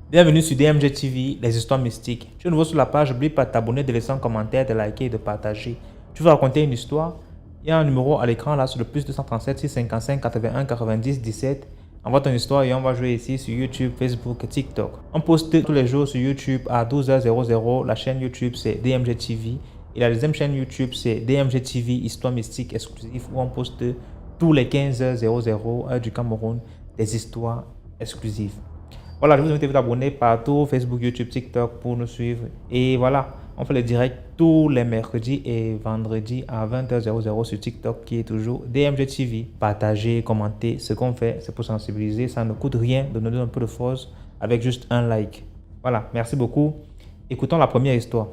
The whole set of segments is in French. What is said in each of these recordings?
Bienvenue sur DMG TV, les histoires mystiques. Tu es nouveau sur la page, n'oublie pas de t'abonner, de laisser un commentaire, de liker et de partager. Tu veux raconter une histoire? Il y a un numéro à l'écran là sur le plus 237 655 81 90 17. Envoie ton histoire et on va jouer ici sur YouTube, Facebook et TikTok. On poste tous les jours sur YouTube à 12h00. La chaîne YouTube c'est DMG TV. Et la deuxième chaîne YouTube c'est DMG TV, histoire mystique exclusive où on poste tous les 15h00 heure du Cameroun des histoires exclusives. Voilà, je vous invite à vous abonner partout, Facebook, YouTube, TikTok pour nous suivre. Et voilà, on fait les directs tous les mercredis et vendredis à 20h00 sur TikTok qui est toujours DMG TV. Partagez, commentez, ce qu'on fait, c'est pour sensibiliser. Ça ne coûte rien de nous donner un peu de force avec juste un like. Voilà, merci beaucoup. Écoutons la première histoire.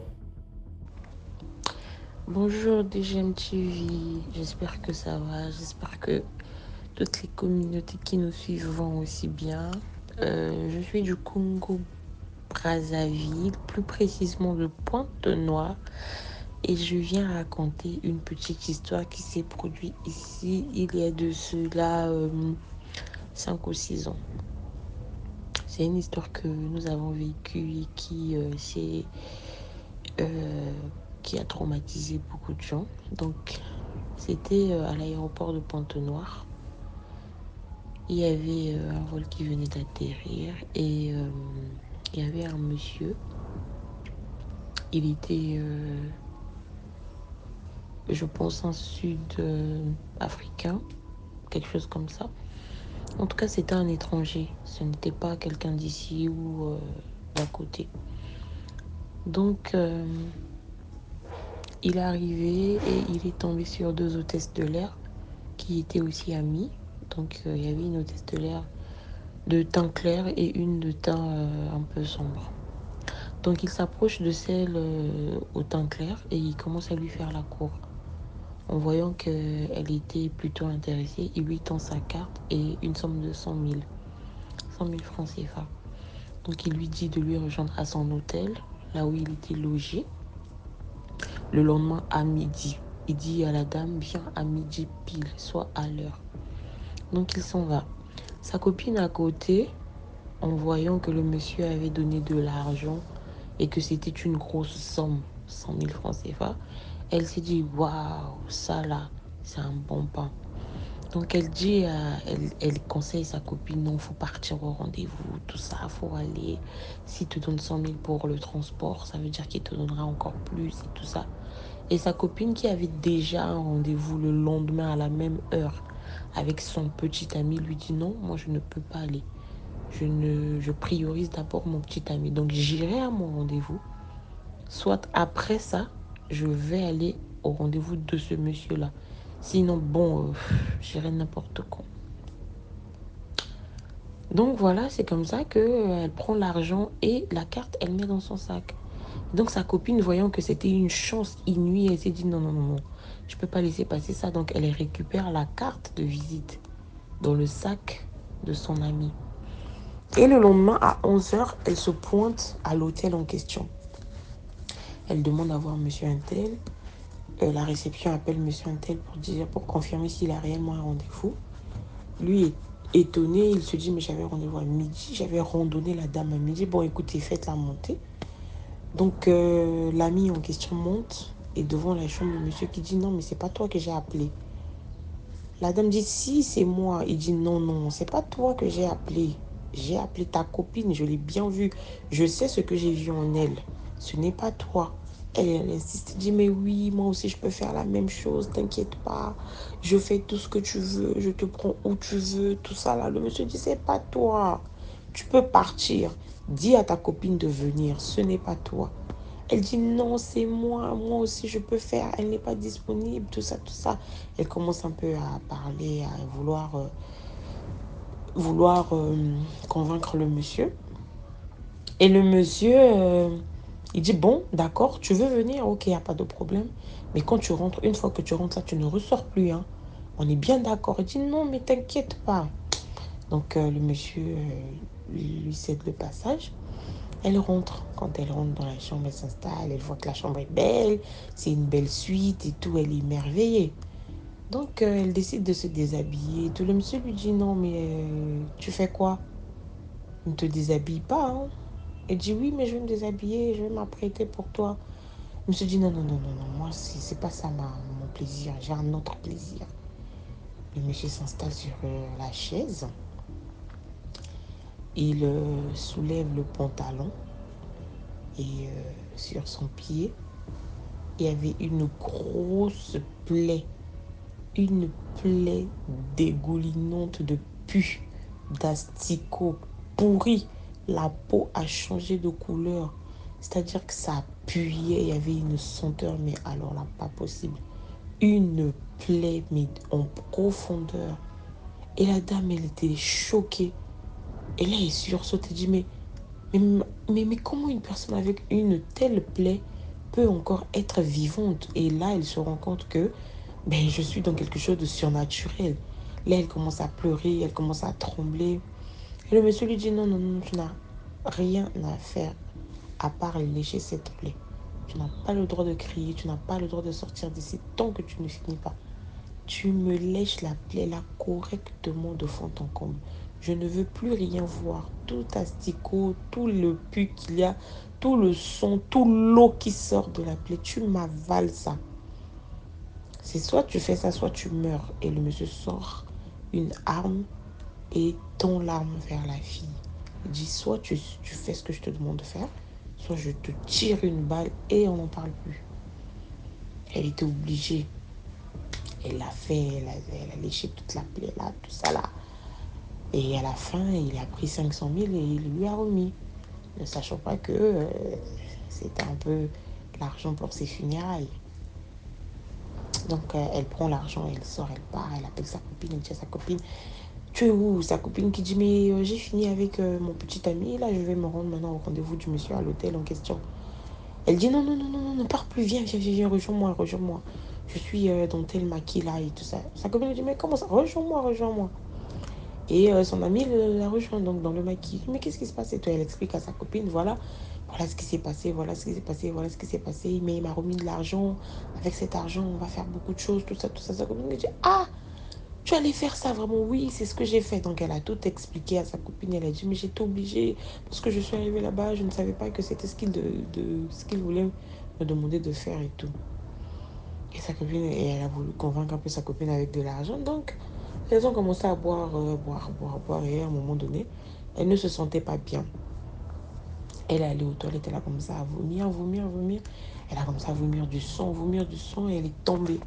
Bonjour DGM TV, j'espère que ça va, j'espère que toutes les communautés qui nous suivent vont aussi bien. Je suis du Congo Brazzaville, plus précisément de Pointe-Noire, et je viens raconter une petite histoire qui s'est produite ici il y a de cela 5 ou 6 ans. C'est une histoire que nous avons vécue et qui a traumatisé beaucoup de gens. Donc, c'était à l'aéroport de Pointe-Noire. Il y avait un vol qui venait d'atterrir et il y avait un monsieur. Il était, je pense, un sud-africain, quelque chose comme ça. En tout cas, c'était un étranger. Ce n'était pas quelqu'un d'ici ou d'à côté. Donc, il est arrivé et il est tombé sur 2 hôtesses de l'air qui étaient aussi amies. Donc, il y avait une hôtesse de l'air de teint clair et une de teint un peu sombre. Donc il s'approche de celle au teint clair et il commence à lui faire la cour. En voyant qu'elle était plutôt intéressée, il lui tend sa carte et une somme de 100 000 francs CFA. Donc il lui dit de lui rejoindre à son hôtel, là où il était logé, le lendemain à midi. Il dit à la dame, viens à midi pile, soit à l'heure. Donc il s'en va. Sa copine à côté, en voyant que le monsieur avait donné de l'argent et que c'était une grosse somme, 100 000 francs CFA, elle s'est dit, waouh, ça là, c'est un bon pain. Donc elle dit, elle conseille sa copine, non, faut partir au rendez-vous, tout ça, faut aller. S'il te donne 100 000 pour le transport, ça veut dire qu'il te donnera encore plus et tout ça. Et sa copine qui avait déjà un rendez-vous le lendemain à la même heure avec son petit ami lui dit, non, moi je ne peux pas aller. Je priorise d'abord mon petit ami. Donc j'irai à mon rendez-vous. Soit après ça, je vais aller au rendez-vous de ce monsieur-là. Sinon, bon, j'irai n'importe quand. Donc voilà, c'est comme ça qu'elle prend l'argent et la carte, elle met dans son sac. Donc sa copine, voyant que c'était une chance inouïe, elle s'est dit non, non, non, non, je ne peux pas laisser passer ça. Donc elle récupère la carte de visite dans le sac de son ami. Et le lendemain, à 11h, elle se pointe à l'hôtel en question. Elle demande à voir monsieur Untel. La réception appelle monsieur Untel pour confirmer s'il a réellement un rendez-vous. Lui est étonné, il se dit mais j'avais rendez-vous à midi, j'avais randonné la dame à midi. Bon écoutez, faites-la monter. Donc l'ami en question monte et devant la chambre de monsieur qui dit non mais c'est pas toi que j'ai appelé. La dame dit si c'est moi. Il dit non non c'est pas toi que j'ai appelé. J'ai appelé ta copine, je l'ai bien vue. Je sais ce que j'ai vu en elle. Ce n'est pas toi. Elle insiste, dit mais oui, moi aussi je peux faire la même chose, t'inquiète pas. Je fais tout ce que tu veux, je te prends où tu veux, tout ça là. Le monsieur dit c'est pas toi. Tu peux partir. Dis à ta copine de venir, ce n'est pas toi. Elle dit non, c'est moi aussi je peux faire, elle n'est pas disponible, tout ça, tout ça. Elle commence un peu à parler, à vouloir convaincre le monsieur. Et le monsieur, il dit bon, d'accord, tu veux venir, ok, il n'y a pas de problème. Mais quand tu rentres, une fois que tu rentres, ça, tu ne ressors plus. Hein. On est bien d'accord. Il dit non, mais t'inquiète pas. Donc le monsieur lui cède le passage. Elle rentre. Quand elle rentre dans la chambre, elle s'installe. Elle voit que la chambre est belle. C'est une belle suite et tout. Elle est émerveillée. Donc, elle décide de se déshabiller. Tout le monsieur lui dit non, mais tu fais quoi? Ne te déshabille pas, hein. Elle dit oui, mais je vais me déshabiller, je vais m'apprêter pour toi. Le monsieur dit non, non, non, non, non, moi, c'est pas ça mon plaisir, j'ai un autre plaisir. Le monsieur s'installe sur la chaise, il soulève le pantalon et sur son pied, il y avait une plaie dégoulinante de pus, d'asticots pourris. La peau a changé de couleur. C'est-à-dire que ça puait, il y avait une senteur, mais alors là, pas possible. Une plaie, mais en profondeur. Et la dame, elle était choquée. Et là, elle sursaute et dit, mais comment une personne avec une telle plaie peut encore être vivante? Et là, elle se rend compte que je suis dans quelque chose de surnaturel. Là, elle commence à pleurer, elle commence à trembler. Et le monsieur lui dit, non, non, non, tu n'as rien à faire à part lécher cette plaie. Tu n'as pas le droit de crier, tu n'as pas le droit de sortir d'ici tant que tu ne finis pas. Tu me lèches la plaie là correctement de fond en comble. Je ne veux plus rien voir. Tout asticot, tout le pus qu'il y a, tout le sang, tout l'eau qui sort de la plaie. Tu m'avales ça. C'est soit tu fais ça, soit tu meurs. Et le monsieur sort une arme et tend l'arme vers la fille. Il dit soit tu fais ce que je te demande de faire, soit je te tire une balle et on n'en parle plus. Elle était obligée. Elle l'a fait, elle a léché toute la plaie là, tout ça là. Et à la fin, il a pris 500 000 et il lui a remis. Ne sachant pas que c'était un peu l'argent pour ses funérailles. Donc elle prend l'argent, elle sort, elle part, elle appelle sa copine, elle dit à sa copine, tu es où? Sa copine qui dit, mais j'ai fini avec mon petit ami, là je vais me rendre maintenant au rendez-vous du monsieur à l'hôtel en question. Elle dit, non, non, non, non, non, ne pars plus, viens, viens, viens, viens, rejoins-moi, rejoins-moi. Je suis dans tel maquis là et tout ça. Sa copine lui dit, mais comment ça? Rejoins-moi, rejoins-moi. Et son ami la rejoint donc dans le maquis. Mais qu'est-ce qui se passe? Et toi, elle explique à sa copine, voilà ce qui s'est passé, voilà ce qui s'est passé, voilà ce qui s'est passé. Mais il m'a remis de l'argent. Avec cet argent, on va faire beaucoup de choses, tout ça, tout ça. Sa copine lui dit, ah, tu allais faire ça vraiment? Oui, c'est ce que j'ai fait. Donc elle a tout expliqué à sa copine. Elle a dit, mais j'étais obligée parce que je suis arrivée là-bas, je ne savais pas que c'était ce qu'il voulait me demander de faire et tout. Et sa copine, et elle a voulu convaincre un peu sa copine avec de l'argent. Donc, elles ont commencé à boire, boire, boire, boire. Et à un moment donné, elle ne se sentait pas bien. Elle est allée aux toilettes, elle a commencé à vomir, vomir, vomir. Elle a commencé à vomir du sang, et elle est tombée.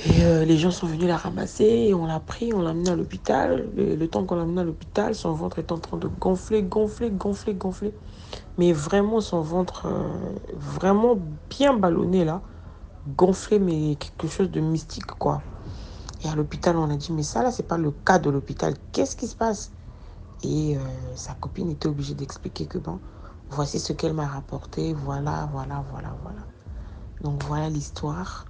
Et les gens sont venus la ramasser, et on l'a pris, on l'a amenée à l'hôpital. Le temps qu'on l'a amenée à l'hôpital, son ventre est en train de gonfler, gonfler, gonfler, gonfler. Mais vraiment, son ventre, vraiment bien ballonné là, gonflé, mais quelque chose de mystique quoi. Et à l'hôpital, on a dit, mais ça là, c'est pas le cas de l'hôpital. Qu'est-ce qui se passe? Et sa copine était obligée d'expliquer que bon, voici ce qu'elle m'a rapporté, voilà, voilà, voilà, voilà. Donc voilà l'histoire.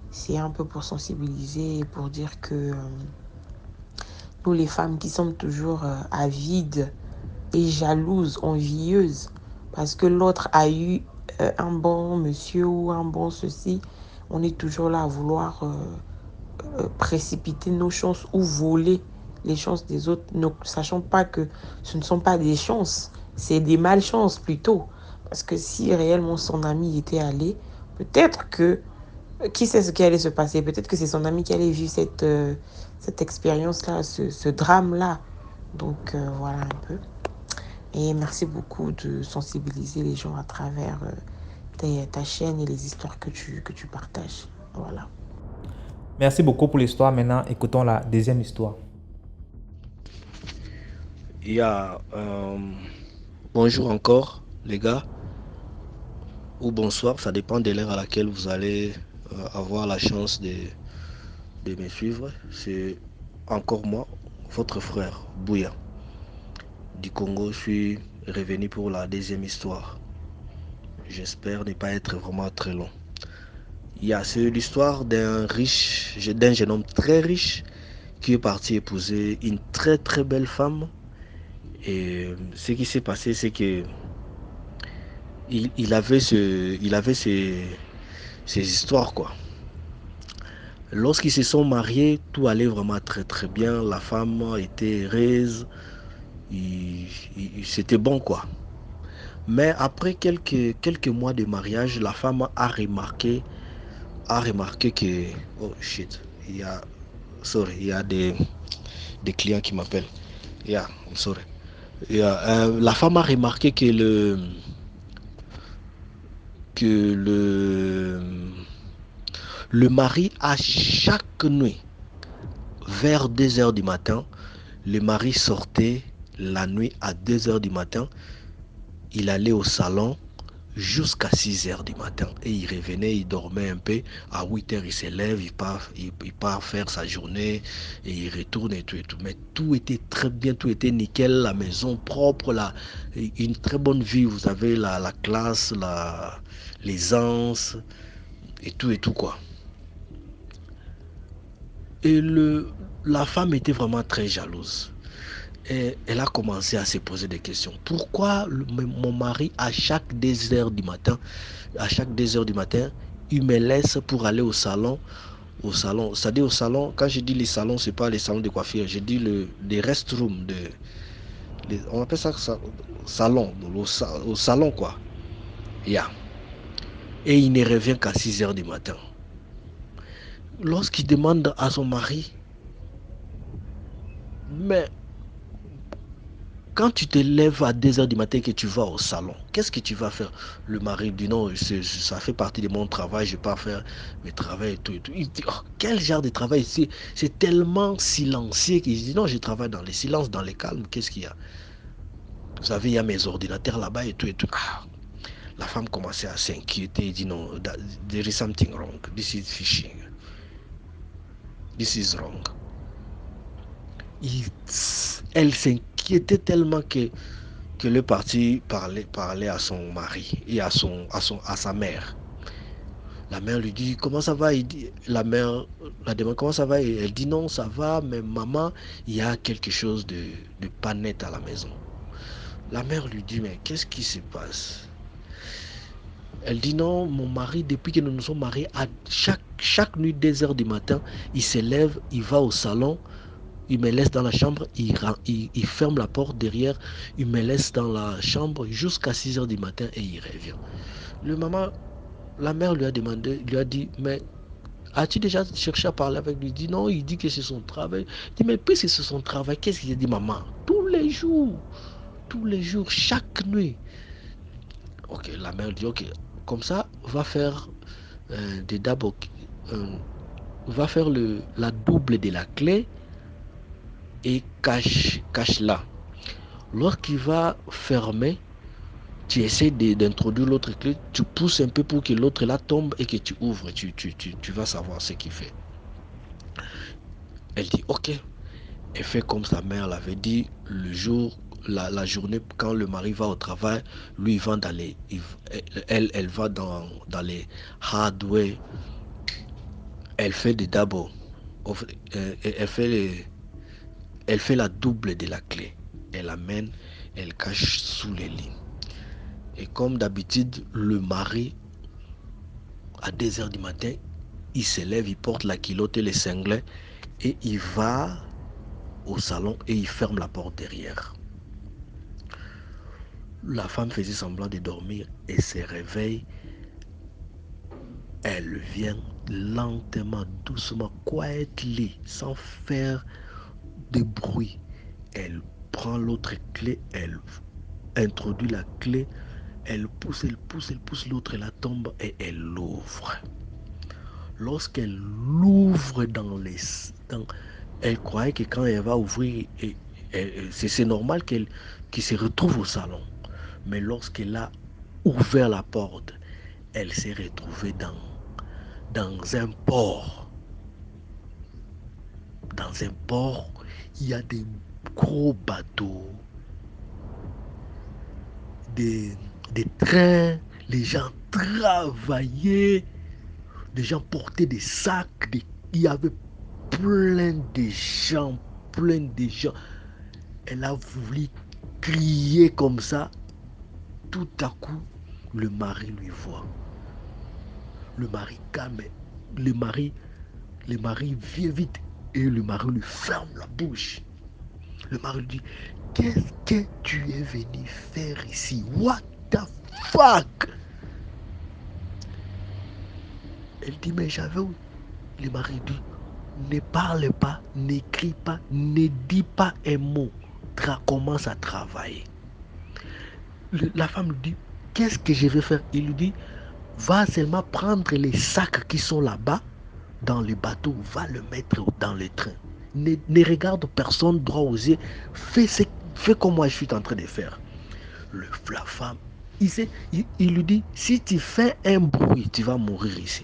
C'est un peu pour sensibiliser et pour dire que nous les femmes qui sommes toujours avides et jalouses, envieuses, parce que l'autre a eu un bon monsieur ou un bon ceci, on est toujours là à vouloir précipiter nos chances ou voler les chances des autres, ne sachant pas que ce ne sont pas des chances, c'est des malchances plutôt. Parce que si réellement son ami était allé, peut-être que, qui sait ce qui allait se passer, peut-être que c'est son ami qui allait vivre cette expérience-là, ce drame-là. Donc voilà un peu. Et merci beaucoup de sensibiliser les gens à travers ta chaîne et les histoires que tu partages. Voilà. Merci beaucoup pour l'histoire. Maintenant, écoutons la deuxième histoire. Il y a bonjour encore les gars, ou bonsoir, ça dépend de l'heure à laquelle vous allez avoir la chance de me suivre. C'est encore moi, votre frère Bouya du Congo. Je suis revenu pour la deuxième histoire. J'espère ne pas être vraiment très long. C'est l'histoire d'un jeune homme très riche qui est parti épouser une très très belle femme. Et ce qui s'est passé, c'est que il avait ces histoires quoi. Lorsqu'ils se sont mariés, tout allait vraiment très très bien. La femme était heureuse. C'était bon quoi. Mais après quelques mois de mariage, la femme a remarqué que, oh shit, il y a des clients qui m'appellent. Yeah, I'm sorry. La femme a remarqué que le mari, à chaque nuit, vers 2 heures du matin, le mari sortait la nuit à 2 heures du matin. Il allait au salon jusqu'à 6 heures du matin. Et il revenait, il dormait un peu. À 8 heures, il se lève, il part faire sa journée et il retourne et tout et tout. Mais tout était très bien, tout était nickel. La maison propre, une très bonne vie. Vous avez la classe, l'aisance et tout quoi. Et la femme était vraiment très jalouse. Et elle a commencé à se poser des questions. Pourquoi mon mari, à chaque 2 heures du matin, il me laisse pour aller au salon, c'est-à-dire au salon, quand je dis les salons, c'est pas les salons de coiffure, je dis les restrooms, on appelle ça, salon, au salon quoi. Yeah. Et il ne revient qu'à 6 heures du matin. Lorsqu'il demande à son mari, mais quand tu te lèves à 2 heures du matin et que tu vas au salon, qu'est-ce que tu vas faire? Le mari dit non, ça fait partie de mon travail, je ne vais pas faire mes travaux et tout et tout. Il dit, oh, quel genre de travail ici? C'est tellement silencieux qu'il dit non, je travaille dans le silence, dans le calme, qu'est-ce qu'il y a? Vous savez, il y a mes ordinateurs là-bas et tout et tout. Ah, la femme commençait à s'inquiéter, il dit non, there is something wrong, this is phishing, this is wrong. Il, Elle s'inquiétait tellement que le parti parlait à son mari et à sa mère. La mère lui dit comment ça va? La mère la demande comment ça va et elle dit non ça va mais maman il y a quelque chose de pas net à la maison. La mère lui dit mais qu'est-ce qui se passe? Elle dit non mon mari depuis que nous nous sommes mariés à chaque nuit 2 heures du matin il se lève il va au salon. Il me laisse dans la chambre, il ferme la porte derrière, il me laisse dans la chambre jusqu'à 6 heures du matin et il revient. La mère lui a dit, mais as-tu déjà cherché à parler avec lui? Il dit non, il dit que c'est son travail. Il dit, mais puisque c'est son travail, qu'est-ce qu'il a dit, maman? Tous les jours, chaque nuit. Ok, la mère dit, ok, comme ça, va faire des double, va faire la double de la clé et cache-la. Lorsqu'il va fermer, tu essaies d'introduire l'autre clé, tu pousses un peu pour que l'autre là tombe et que tu ouvres, tu vas savoir ce qu'il fait. Elle dit ok. Elle fait comme sa mère l'avait dit, la journée, quand le mari va au travail, lui il va dans elle va dans les hardware, elle fait des double, elle fait la double de la clé. Elle amène, elle cache sous les lits. Et comme d'habitude, le mari, à 2 heures du matin, il se lève, il porte la culotte et les cinglés et il va au salon et il ferme la porte derrière. La femme faisait semblant de dormir et se réveille. Elle vient lentement, doucement, quietly, sans faire de bruit. Elle prend l'autre clé, elle introduit la clé, elle pousse, l'autre, elle tombe et elle l'ouvre. Lorsqu'elle l'ouvre elle croyait que quand elle va ouvrir, c'est normal qu'elle se retrouve au salon. Mais lorsqu'elle a ouvert la porte, elle s'est retrouvée dans un port. Dans un port, il y a des gros bateaux, des, des trains, les gens travaillaient, les gens portaient des sacs, il y avait plein de gens, plein de gens. Elle a voulu crier comme ça. Tout à coup, le mari lui voit. Le mari calme. Le mari Le mari vient vite et le mari lui ferme la bouche. Le mari lui dit, qu'est-ce que tu es venu faire ici? What the fuck? Elle dit, mais j'avais... Le mari dit, ne parle pas, n'écris pas, ne dis pas un mot. Commence à travailler. La femme lui dit, qu'est-ce que je vais faire? Il lui dit, va seulement prendre les sacs qui sont là-bas dans le bateau, va le mettre dans le train. Ne regarde personne droit aux yeux. Fais comme moi je suis en train de faire. La femme, il lui dit, si tu fais un bruit, tu vas mourir ici.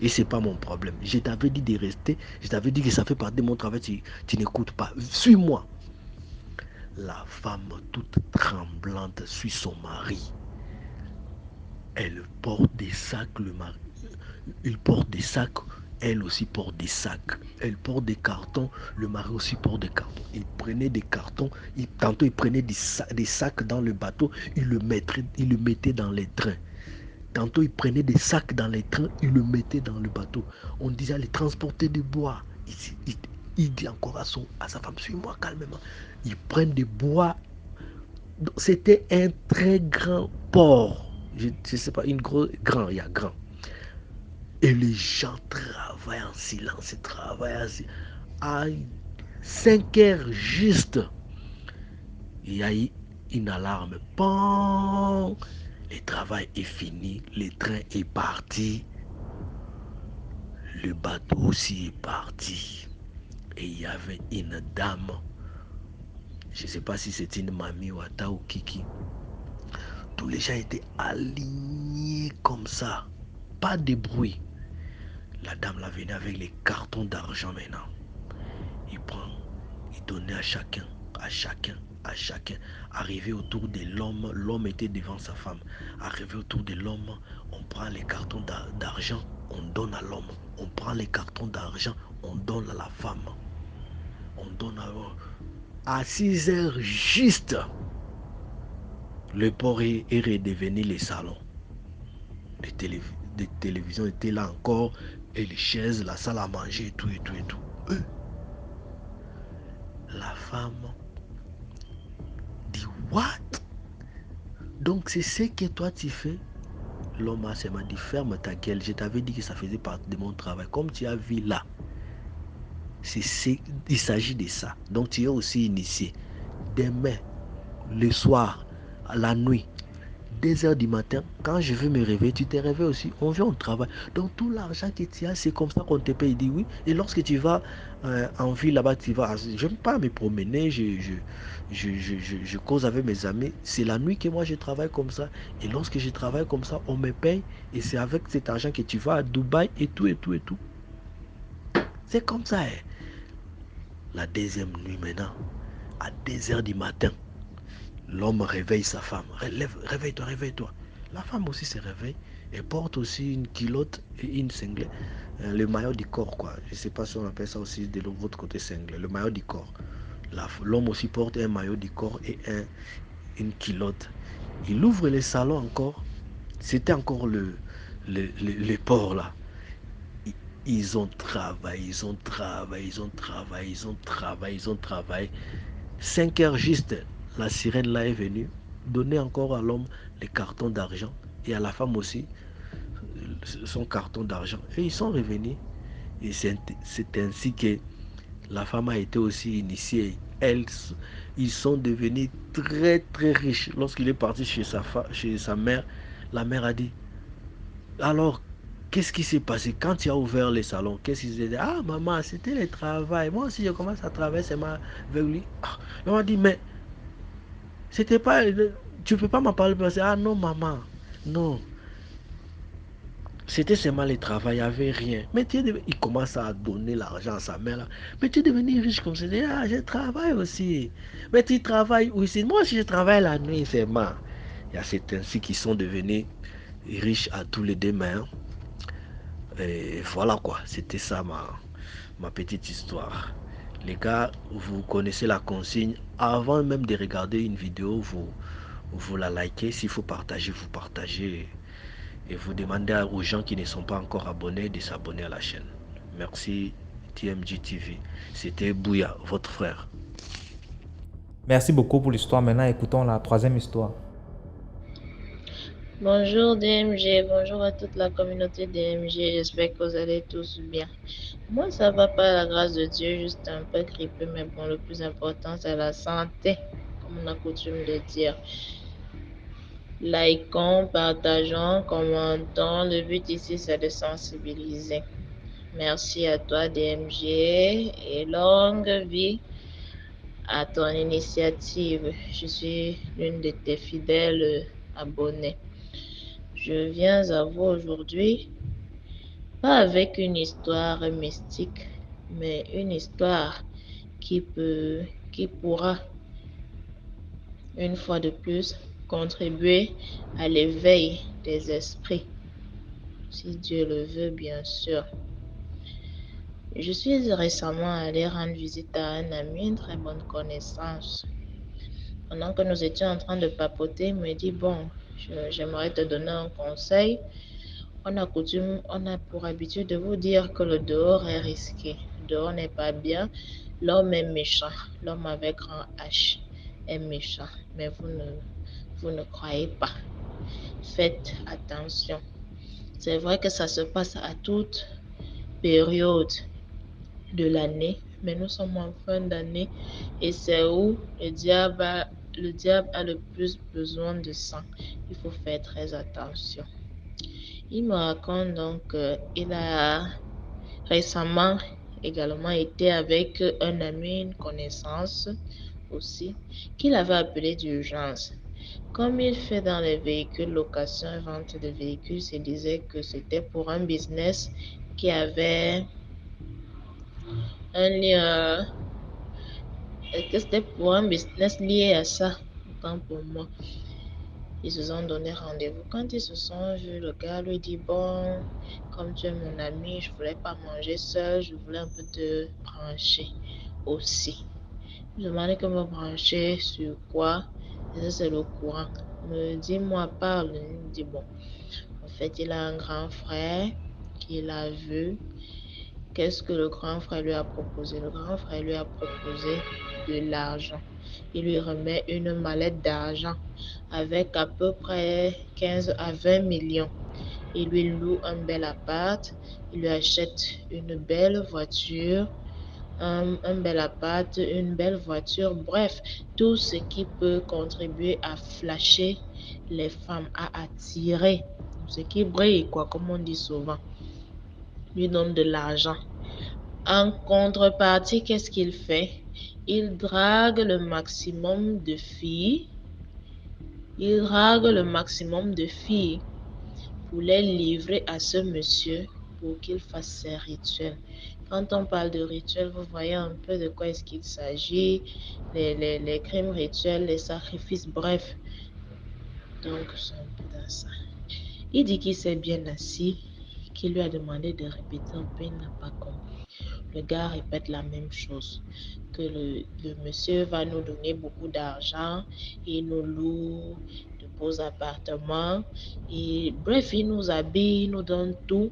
Et c'est pas mon problème. Je t'avais dit de rester. Je t'avais dit que ça fait partie de mon travail. Tu n'écoutes pas. Suis-moi. La femme toute tremblante suit son mari. Elle porte des sacs. Le mari, il porte des sacs. Elle aussi porte des sacs. Elle porte des cartons. Le mari aussi porte des cartons. Il prenait des cartons. Tantôt il prenait des sacs dans le bateau. Il le mettait dans les trains. Tantôt, il prenait des sacs dans les trains, il le mettait dans le bateau. On disait aller transporter du bois. Il dit encore à sa femme, suis-moi calmement. Ils prennent des bois. C'était un très grand port. Je ne sais pas, il y a grand. Et les gens travaillent en silence, ils travaillent à 5 heures juste. Il y a eu une alarme. Pan! Le travail est fini, le train est parti, le bateau aussi est parti. Et il y avait une dame, je ne sais pas si c'est une mamie ou Ata ou Kiki. Tous les gens étaient alignés comme ça, pas de bruit. La dame là venait avec les cartons d'argent maintenant. Il prend, il donnait à chacun, à chacun, à chacun. Arrivé autour de l'homme, l'homme était devant sa femme. Arrivé autour de l'homme, on prend les cartons d'argent, on donne à l'homme. On prend les cartons d'argent, on donne à la femme. On donne à 6 heures juste. Le port est redevenu le salon. Les télévisions étaient là encore, et les chaises, la salle à manger, et tout, et tout, et tout. La femme dit, what? Donc c'est ce que toi tu fais? L'homme m'a dit, ferme ta gueule, je t'avais dit que ça faisait partie de mon travail. Comme tu as vu là, il s'agit de ça. Donc tu es aussi initié. Demain, le soir, à la nuit, 2 heures du matin, quand je veux me réveiller, tu te réveilles aussi, on vient au travail. Donc tout l'argent que tu as, c'est comme ça qu'on te paye. Il dit oui. Et lorsque tu vas en ville là-bas, tu vas, j'aime pas me promener, je cause avec mes amis. C'est la nuit que moi je travaille comme ça. Et lorsque je travaille comme ça, on me paye. Et c'est avec cet argent que tu vas à Dubaï et tout, et tout, et tout. C'est comme ça. Hein. La deuxième nuit maintenant, à 2 heures du matin, l'homme réveille sa femme. Réveille-toi, réveille-toi. La femme aussi se réveille. Elle porte aussi une culotte et une singlet. Le maillot du corps, quoi. Je ne sais pas si on appelle ça aussi de l'autre côté singlet. Le maillot du corps. L'homme aussi porte un maillot du corps et une culotte. Il ouvre le salon encore. C'était encore le port là. Ils ont travaillé, ils ont travaillé, ils ont travaillé, ils ont travaillé, ils ont travaillé. 5 heures juste, la sirène là est venue, donner encore à l'homme les cartons d'argent et à la femme aussi son carton d'argent. Et ils sont revenus. Et c'est ainsi que la femme a été aussi initiée. Ils sont devenus très très riches. Lorsqu'il est parti chez sa mère, la mère a dit, alors, qu'est-ce qui s'est passé quand tu as ouvert les salons? Qu'est-ce qui s'est dit? Ah, maman, c'était le travail. Moi aussi, je commence à travailler, c'est avec lui. Ah, maman dit, mais c'était pas... Tu peux pas m'en parler parce que, ah non, maman, non. C'était seulement le travail, il n'y avait rien. Mais il commence à donner l'argent à sa mère. Là. Mais tu es devenu riche comme ça. Ah, je travaille aussi. Mais tu travailles aussi. Moi aussi, je travaille la nuit seulement. Il y a certains ainsi qui sont devenus riches à tous les deux mains. Et voilà quoi, c'était ça ma petite histoire. Les gars, vous connaissez la consigne. Avant même de regarder une vidéo, vous la likez. S'il faut partager, vous partagez. Et vous demandez aux gens qui ne sont pas encore abonnés de s'abonner à la chaîne. Merci TMG TV. C'était Bouya, votre frère. Merci beaucoup pour l'histoire. Maintenant, écoutons la troisième histoire. Bonjour DMG, bonjour à toute la communauté DMG, j'espère que vous allez tous bien. Moi, ça va pas, la grâce de Dieu, juste un peu grippé, mais bon, le plus important, c'est la santé, comme on a coutume de dire. Likons, partageons, commentons, le but ici, c'est de sensibiliser. Merci à toi DMG et longue vie à ton initiative. Je suis l'une de tes fidèles abonnés. Je viens à vous aujourd'hui, pas avec une histoire mystique, mais une histoire qui qui pourra, une fois de plus, contribuer à l'éveil des esprits, si Dieu le veut, bien sûr. Je suis récemment allée rendre visite à un ami, une très bonne connaissance. Pendant que nous étions en train de papoter, il me dit, bon, j'aimerais te donner un conseil. On a pour habitude de vous dire que le dehors est risqué. Le dehors n'est pas bien. L'homme est méchant. L'homme avec grand H est méchant. Mais vous ne croyez pas. Faites attention. C'est vrai que ça se passe à toute période de l'année, mais nous sommes en fin d'année et c'est où le diable a le plus besoin de sang. Il faut faire très attention. Il me raconte donc qu'il a récemment également été avec un ami, une connaissance aussi, qu'il avait appelé d'urgence. Comme il fait dans les véhicules, location et vente de véhicules, il disait que c'était pour un business qui avait un lien, que c'était pour un business lié à ça, autant pour moi. Ils se sont donné rendez-vous. Quand ils se sont vus, le gars lui dit, bon, comme tu es mon ami, je voulais pas manger seul, je voulais un peu te brancher aussi. Je demandais que me brancher sur quoi? Et ça, c'est le courant. Me dit, moi, parle. Il me dit, bon, en fait, il a un grand frère qu'il a vu. Qu'est-ce que le grand frère lui a proposé? Le grand frère lui a proposé de l'argent. Il lui remet une mallette d'argent avec à peu près 15 à 20 millions. Il lui loue un bel appart, il lui achète une belle voiture, un bel appart, une belle voiture, bref, tout ce qui peut contribuer à flasher les femmes, à attirer, ce qui brille, quoi, comme on dit souvent, lui donne de l'argent. En contrepartie, qu'est-ce qu'il fait? Il drague le maximum de filles. Il drague le maximum de filles pour les livrer à ce monsieur pour qu'il fasse ses rituels. Quand on parle de rituels, vous voyez un peu de quoi est-ce qu'il s'agit, les crimes rituels, les sacrifices, bref. Donc, c'est un peu dans ça. Il dit qu'il s'est bien assis, qu'il lui a demandé de répéter un peu, il n'a pas compris. Le gars répète la même chose, que le monsieur va nous donner beaucoup d'argent, il nous loue de beaux appartements, et bref, il nous habille, il nous donne tout,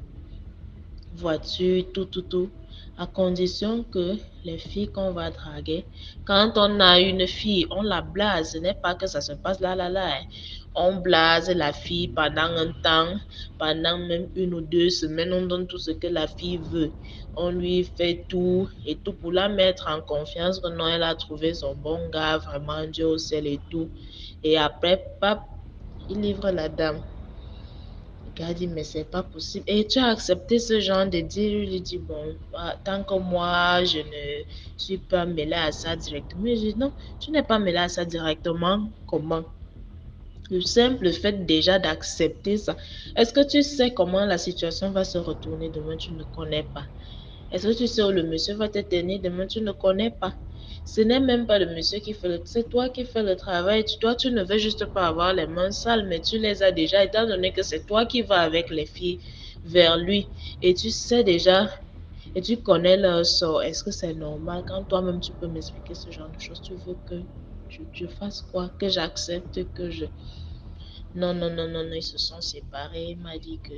voiture, tout, à condition que les filles qu'on va draguer, quand on a une fille, on la blase, ce n'est pas que ça se passe là. On blase la fille pendant un temps, pendant même 1 ou 2 semaines, on donne tout ce que la fille veut. On lui fait tout et tout pour la mettre en confiance que non, elle a trouvé son bon gars, vraiment Dieu au ciel et tout. Et après, pap, il livre la dame. Le gars dit, mais c'est pas possible. Et tu as accepté ce genre de deal? Il lui dit, bon, tant que moi, je ne suis pas mêlé à ça directement. Je dis, non, tu n'es pas mêlé à ça directement. Comment? Le simple fait déjà d'accepter ça. Est-ce que tu sais comment la situation va se retourner demain? Tu ne connais pas. Est-ce que tu sais où le monsieur va te tenir demain? Tu ne connais pas. Ce n'est même pas le monsieur qui fait c'est toi qui fais le travail. Toi, tu ne veux juste pas avoir les mains sales, mais tu les as déjà, étant donné que c'est toi qui vas avec les filles vers lui. Et tu sais déjà, et tu connais leur sort. Est-ce que c'est normal? Quand toi-même, tu peux m'expliquer ce genre de choses, tu veux que je fasse quoi? Que j'accepte, que je... Non, ils se sont séparés. Il m'a dit que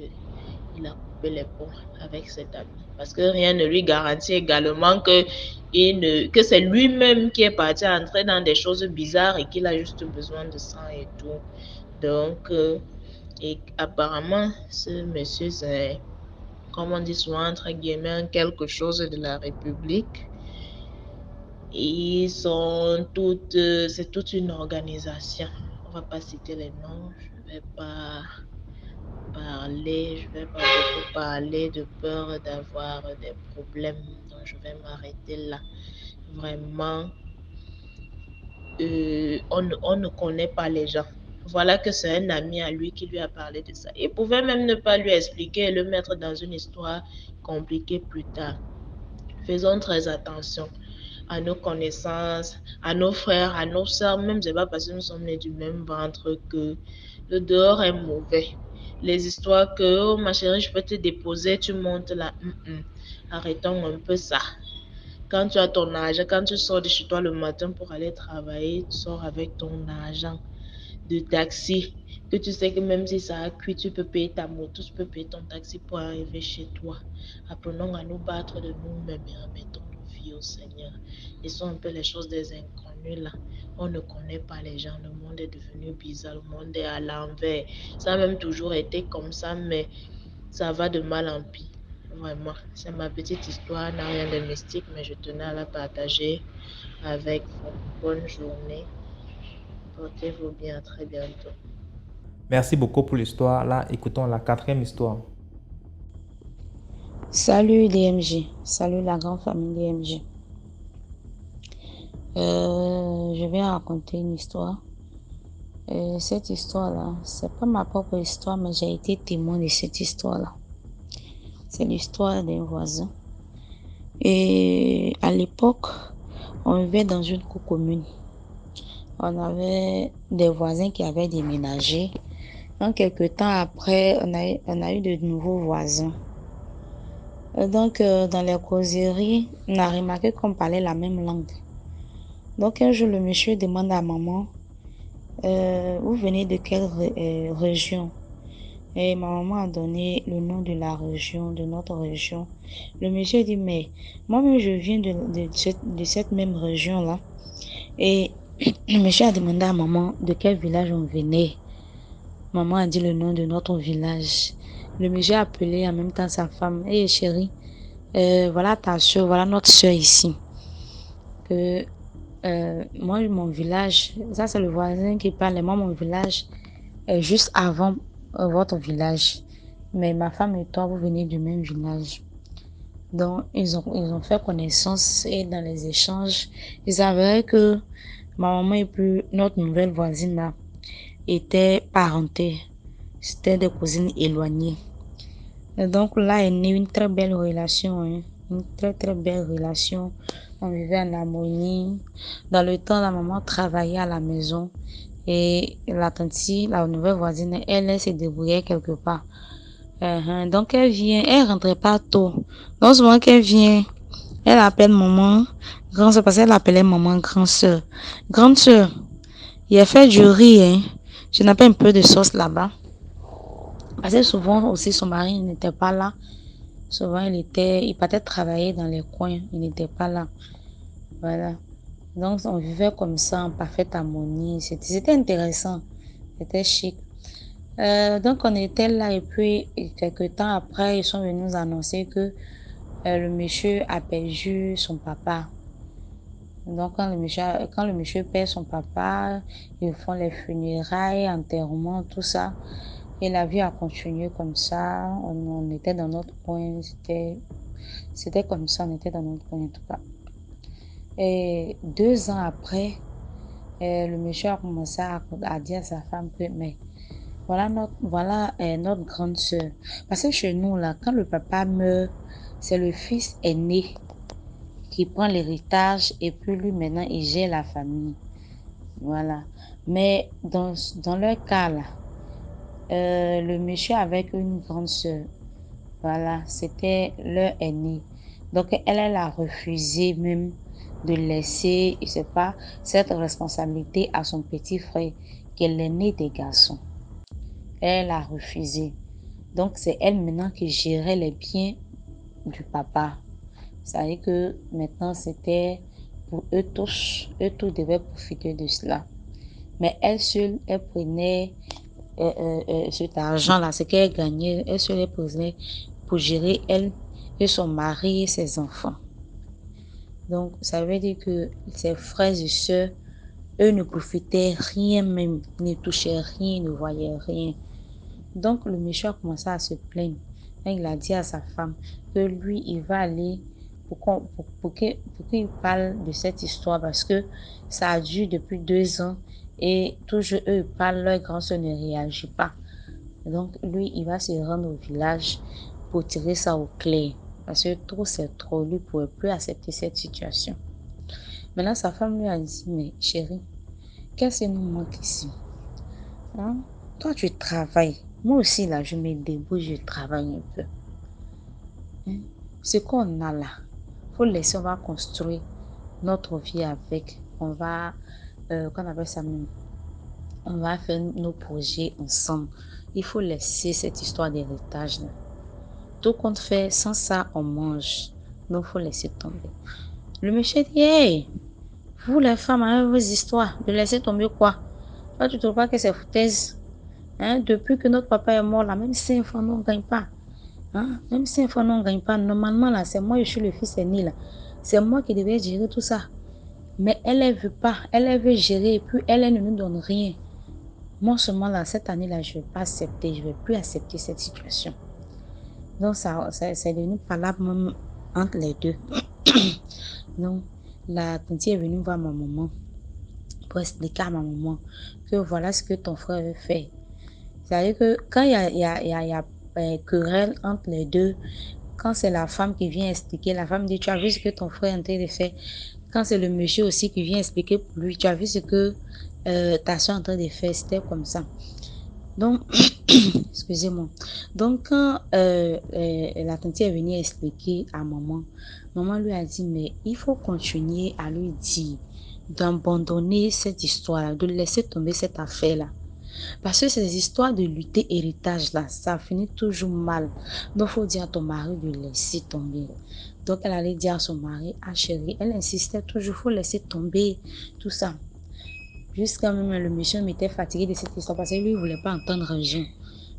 il a coupé les ponts avec cet ami. Parce que rien ne lui garantit également que c'est lui-même qui est parti entrer dans des choses bizarres et qu'il a juste besoin de sang et tout. Donc, et apparemment, ce monsieur, c'est, comme on dit souvent, entre guillemets, quelque chose de la République. Ils sont toutes, c'est toute une organisation. On va pas citer les noms, je vais pas je vais pas beaucoup parler de peur d'avoir des problèmes, donc je vais m'arrêter là. Vraiment, on ne connaît pas les gens. Voilà que c'est un ami à lui qui lui a parlé de ça. Il pouvait même ne pas lui expliquer et le mettre dans une histoire compliquée plus tard. Faisons très attention à nos connaissances, à nos frères, à nos sœurs, même c'est pas parce que nous sommes nés du même ventre que le dehors est mauvais. Les histoires que, oh ma chérie, je peux te déposer, tu montes là. Arrêtons un peu ça. Quand tu as ton argent, quand tu sors de chez toi le matin pour aller travailler, tu sors avec ton argent de taxi, que tu sais que même si ça a cuit, tu peux payer ta moto, tu peux payer ton taxi pour arriver chez toi. Apprenons à nous battre de nous-mêmes et remettons nos vies au Seigneur. Laissons un peu les choses des inconnus là. On ne connaît pas les gens, le monde est devenu bizarre, le monde est à l'envers. Ça a même toujours été comme ça, mais ça va de mal en pis. Vraiment, c'est ma petite histoire, n'a rien de mystique, mais je tenais à la partager avec vous. Bonne journée. Portez-vous bien, à très bientôt. Merci beaucoup pour l'histoire. Là, écoutons la quatrième histoire. Salut DMJ, salut la grande famille DMJ. Je vais raconter une histoire. Cette histoire-là, c'est pas ma propre histoire, mais j'ai été témoin de cette histoire-là. C'est l'histoire d'un voisin. Et à l'époque, on vivait dans une commune. On avait des voisins qui avaient déménagé. Donc, quelques temps après, on a eu de nouveaux voisins. Donc, dans les causeries, on a remarqué qu'on parlait la même langue. Donc, un jour, le monsieur demande à maman, vous venez de quelle région? Et ma maman a donné le nom de la région, de notre région. Le monsieur dit, mais moi-même, je viens de cette même région-là. Et le monsieur a demandé à maman de quel village on venait. Maman a dit le nom de notre village. Le monsieur a appelé en même temps sa femme. Hé chérie, voilà ta soeur, voilà notre soeur ici. Que moi, mon village, ça c'est le voisin qui parle. Moi, mon village est juste avant votre village. Mais ma femme et toi, vous venez du même village. Donc, ils ont fait connaissance et dans les échanges, ils savaient que ma maman et puis notre nouvelle voisine là étaient parentées. C'était des cousines éloignées. Et donc là est née une très belle relation, hein. Une très très belle relation. On vivait en harmonie. Dans le temps, la maman travaillait à la maison et la tante, la nouvelle voisine, elle se débrouillait quelque part. Donc elle vient, elle rentrait pas tôt. Donc souvent qu'elle vient, elle appelle maman grande soeur parce qu'elle appelait maman grande soeur. Grande soeur, il a fait du riz, hein. Je n'ai pas un peu de sauce là-bas. Parce que souvent aussi son mari n'était pas là. Souvent il partait travailler dans les coins, il n'était pas là. Voilà. Donc on vivait comme ça en parfaite harmonie. C'était intéressant. C'était chic. Donc on était là et puis quelques temps après, ils sont venus nous annoncer que le monsieur a perdu son papa. Donc quand le monsieur perd son papa, ils font les funérailles, enterrement, tout ça. Et la vie a continué comme ça. On était dans notre coin. C'était comme ça, on était dans notre coin en tout cas. Et 2 ans après, le monsieur a commencé à dire à sa femme que mais voilà notre grande soeur. Parce que chez nous, là, quand le papa meurt, c'est le fils aîné qui prend l'héritage et puis lui, maintenant, il gère la famille. Voilà. Mais dans leur cas, là, le monsieur avec une grande soeur, voilà, c'était leur aîné. Donc, elle a refusé même de laisser, je sais pas, cette responsabilité à son petit frère, qui est l'aîné des garçons. Elle a refusé. Donc, c'est elle maintenant qui gérait les biens du papa. C'est-à-dire que maintenant, c'était pour eux tous. Eux tous devaient profiter de cela. Mais elle seule, elle prenait cet argent-là, ce qu'elle gagnait, elle seule, elle prenait pour gérer elle et son mari et ses enfants. Donc, ça veut dire que ses frères et sœurs, eux ne profitaient rien même, ne touchaient rien, ne voyaient rien. Donc, le monsieur a commencé à se plaindre. Et il a dit à sa femme que lui, il va aller pour qu'il parle de cette histoire parce que ça a duré depuis 2 ans et toujours eux ils parlent, leur grand-soeur ne réagit pas. Donc, lui, il va se rendre au village pour tirer ça au clair. Parce que trop, c'est trop. Lui ne pouvait plus accepter cette situation. Maintenant, sa femme lui a dit, mais chérie, qu'est-ce qui nous manque ici? Hein? Toi, tu travailles. Moi aussi, là, je me débrouille, je travaille un peu. Hein? Ce qu'on a là, il faut laisser, on va construire notre vie avec. On va, qu'on appelle ça même, on va faire nos projets ensemble. Il faut laisser cette histoire d'héritage là. Tout compte fait, sans ça, on mange. Donc, il faut laisser tomber. Le monsieur dit, hey, vous les femmes, avec vos histoires, de laisser tomber quoi? Toi, tu ne trouves pas que c'est foutaise? Hein? Depuis que notre papa est mort, là, même 5 fois, on ne gagne pas. Hein? Même 5 fois, on ne gagne pas. Normalement, là, c'est moi, je suis le fils aîné, là. C'est moi qui devais gérer tout ça. Mais elle ne veut pas. Elle veut gérer et puis elle ne nous donne rien. Moi, seulement, là, cette année-là, je ne vais pas accepter. Je ne vais plus accepter cette situation. Donc, ça c'est devenu palabre même entre les deux. Donc, la tante est venue voir ma maman pour expliquer à ma maman que voilà ce que ton frère veut faire. C'est-à-dire que quand il y a querelle entre les deux, quand c'est la femme qui vient expliquer, la femme dit, tu as vu ce que ton frère est en train de faire. Quand c'est le monsieur aussi qui vient expliquer pour lui, tu as vu ce que ta soeur est en train de faire, c'était comme ça. Donc, excusez-moi. Donc, quand la tante est venue expliquer à maman, maman lui a dit, mais il faut continuer à lui dire d'abandonner cette histoire, de laisser tomber cette affaire-là. Parce que ces histoires de lutter héritage là, ça finit toujours mal. Donc, il faut dire à ton mari de laisser tomber. Donc, elle allait dire à son mari, ah chérie, elle insistait toujours, il faut laisser tomber tout ça. Jusqu'à même le monsieur m'était fatigué de cette histoire parce que lui, il ne voulait pas entendre un jour.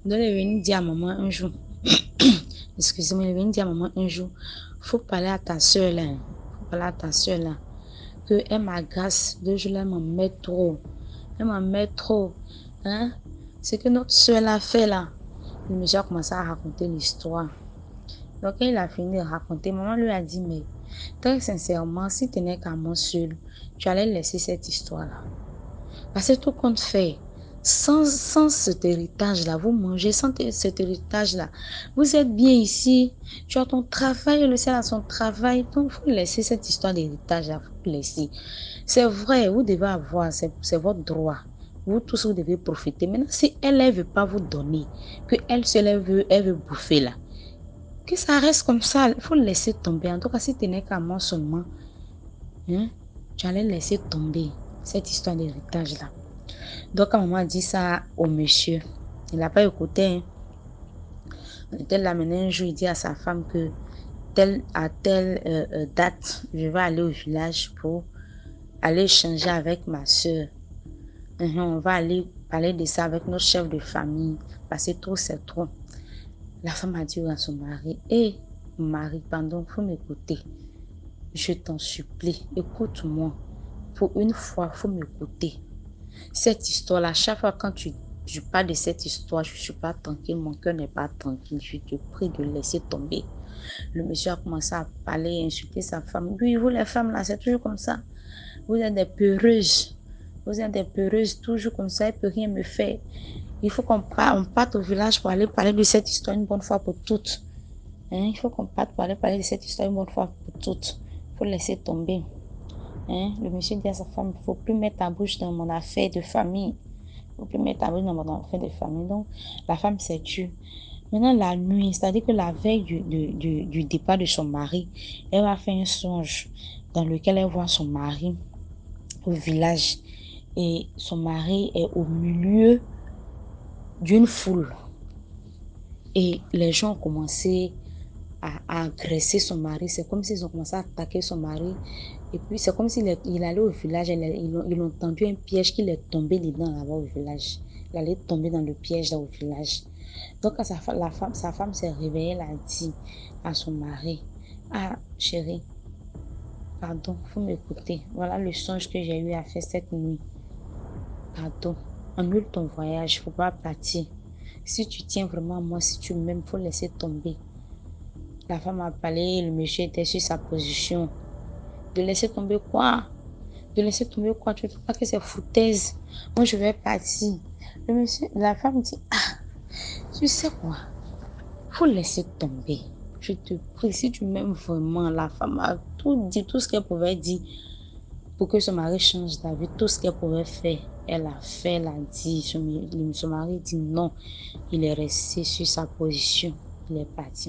Donc, il est venu dire à maman un jour, excusez-moi, il est venu dire à maman un jour, faut parler à ta soeur là, faut parler à ta soeur là, qu'elle m'agace, 2 jours là, elle m'en met trop. Elle m'en met trop. Hein? C'est que notre soeur l'a fait là. Le monsieur a commencé à raconter l'histoire. Donc, quand il a fini de raconter, maman lui a dit, mais très sincèrement, si tu n'es qu'à moi seul, tu allais laisser cette histoire-là. Parce que tout compte fait, sans cet héritage-là, vous mangez, sans cet héritage-là, vous êtes bien ici, tu as ton travail, le ciel a son travail, donc il faut laisser cette histoire d'héritage-là, il faut laisser. C'est vrai, vous devez avoir, c'est votre droit. Vous tous, vous devez profiter. Maintenant, si elle ne veut pas vous donner, que elle seule, elle veut bouffer là, que ça reste comme ça, il faut laisser tomber. En tout cas, si tu n'es qu'à moi seulement, hein, tu allais laisser tomber cette histoire d'héritage là. Donc, quand maman a dit ça au monsieur, il n'a pas écouté. Hein. On était là maintenant un jour, il dit à sa femme que à telle date, je vais aller au village pour aller échanger avec ma soeur. On va aller parler de ça avec notre chef de famille, parce que trop c'est trop. La femme a dit à son mari, hé, mari, pardon, il faut m'écouter. Je t'en supplie, écoute-moi. Pour une fois, il faut m'écouter. Cette histoire-là, chaque fois quand tu parles de cette histoire, je ne suis pas tranquille, mon cœur n'est pas tranquille. Je te prie de laisser tomber. Le monsieur a commencé à parler, insulter sa femme. Oui, vous les femmes là, c'est toujours comme ça. Vous êtes des peureuses. Vous êtes des peureuses, toujours comme ça, elle ne peut rien me faire. Il faut qu'on parte au village pour aller parler de cette histoire une bonne fois pour toutes. Hein? Il faut qu'on parte pour aller parler de cette histoire une bonne fois pour toutes. Il faut laisser tomber. Hein? Le monsieur dit à sa femme, il ne faut plus mettre ta bouche dans mon affaire de famille. Il ne faut plus mettre ta bouche dans mon affaire de famille. Donc, la femme s'est tue. Maintenant, la nuit, c'est-à-dire que la veille du départ de son mari, elle va faire un songe dans lequel elle voit son mari au village. Et son mari est au milieu d'une foule. Et les gens ont commencé à agresser son mari. C'est comme s'ils ont commencé à attaquer son mari. Et puis, c'est comme s'il il allait au village. Ils ont tendu un piège qu'il est tombé dedans là-bas au village. Il allait tomber dans le piège là au village. Donc, quand sa femme s'est réveillée, elle a dit à son mari, ah, chérie, pardon, faut m'écouter. Voilà le songe que j'ai eu à faire cette nuit. Pardon, annule ton voyage, faut pas partir. Si tu tiens vraiment à moi, si tu m'aimes, faut laisser tomber. La femme a parlé, le monsieur était sur sa position. De laisser tomber quoi? De laisser tomber quoi? Tu ne trouves pas que c'est foutaise? Moi, je vais partir. La femme dit, ah, tu sais quoi? Faut laisser tomber. Je te prie, si tu m'aimes vraiment, la femme a tout dit, tout ce qu'elle pouvait dire pour que son mari change d'avis, tout ce qu'elle pouvait faire. Elle a fait, elle a dit. Son mari dit non. Il est resté sur sa position. Il est parti.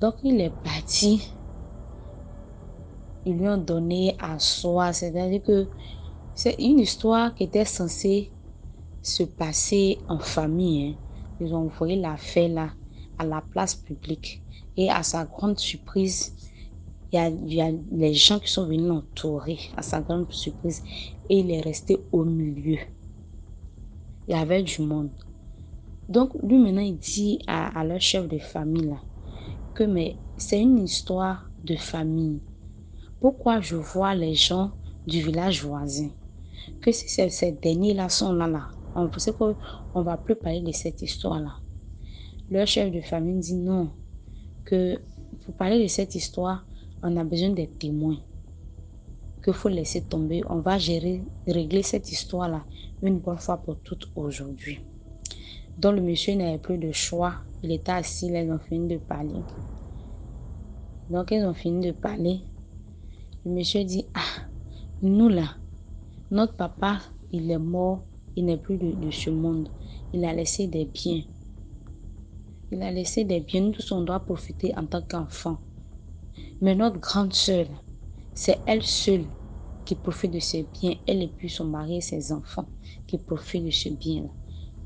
Donc, il est parti. Ils lui ont donné à soi. C'est-à-dire que c'est une histoire qui était censée se passer en famille. Ils ont envoyé l'affaire là à la place publique. Et à sa grande surprise, il y a les gens qui sont venus l'entourer. À sa grande surprise. Et il est resté au milieu. Il y avait du monde. Donc, lui maintenant, il dit à leur chef de famille là, que mais c'est une histoire de famille. Pourquoi je vois les gens du village voisin? Que si ces derniers-là sont là, on sait qu'on ne va plus parler de cette histoire-là. Leur chef de famille dit non, que pour parler de cette histoire, on a besoin des témoins. Qu'il faut laisser tomber. On va régler cette histoire-là une bonne fois pour toutes aujourd'hui. Donc le monsieur n'avait plus de choix. Il était assis là, ils ont fini de parler. Donc ils ont fini de parler. Le monsieur dit, ah, nous là, notre papa, il est mort, il n'est plus de ce monde. Il a laissé des biens. Il a laissé des biens, nous tous on doit profiter en tant qu'enfants. Mais notre grande sœur, c'est elle seule qui profite de ce bien. Elle et puis son mari et ses enfants qui profitent de ce bien-là.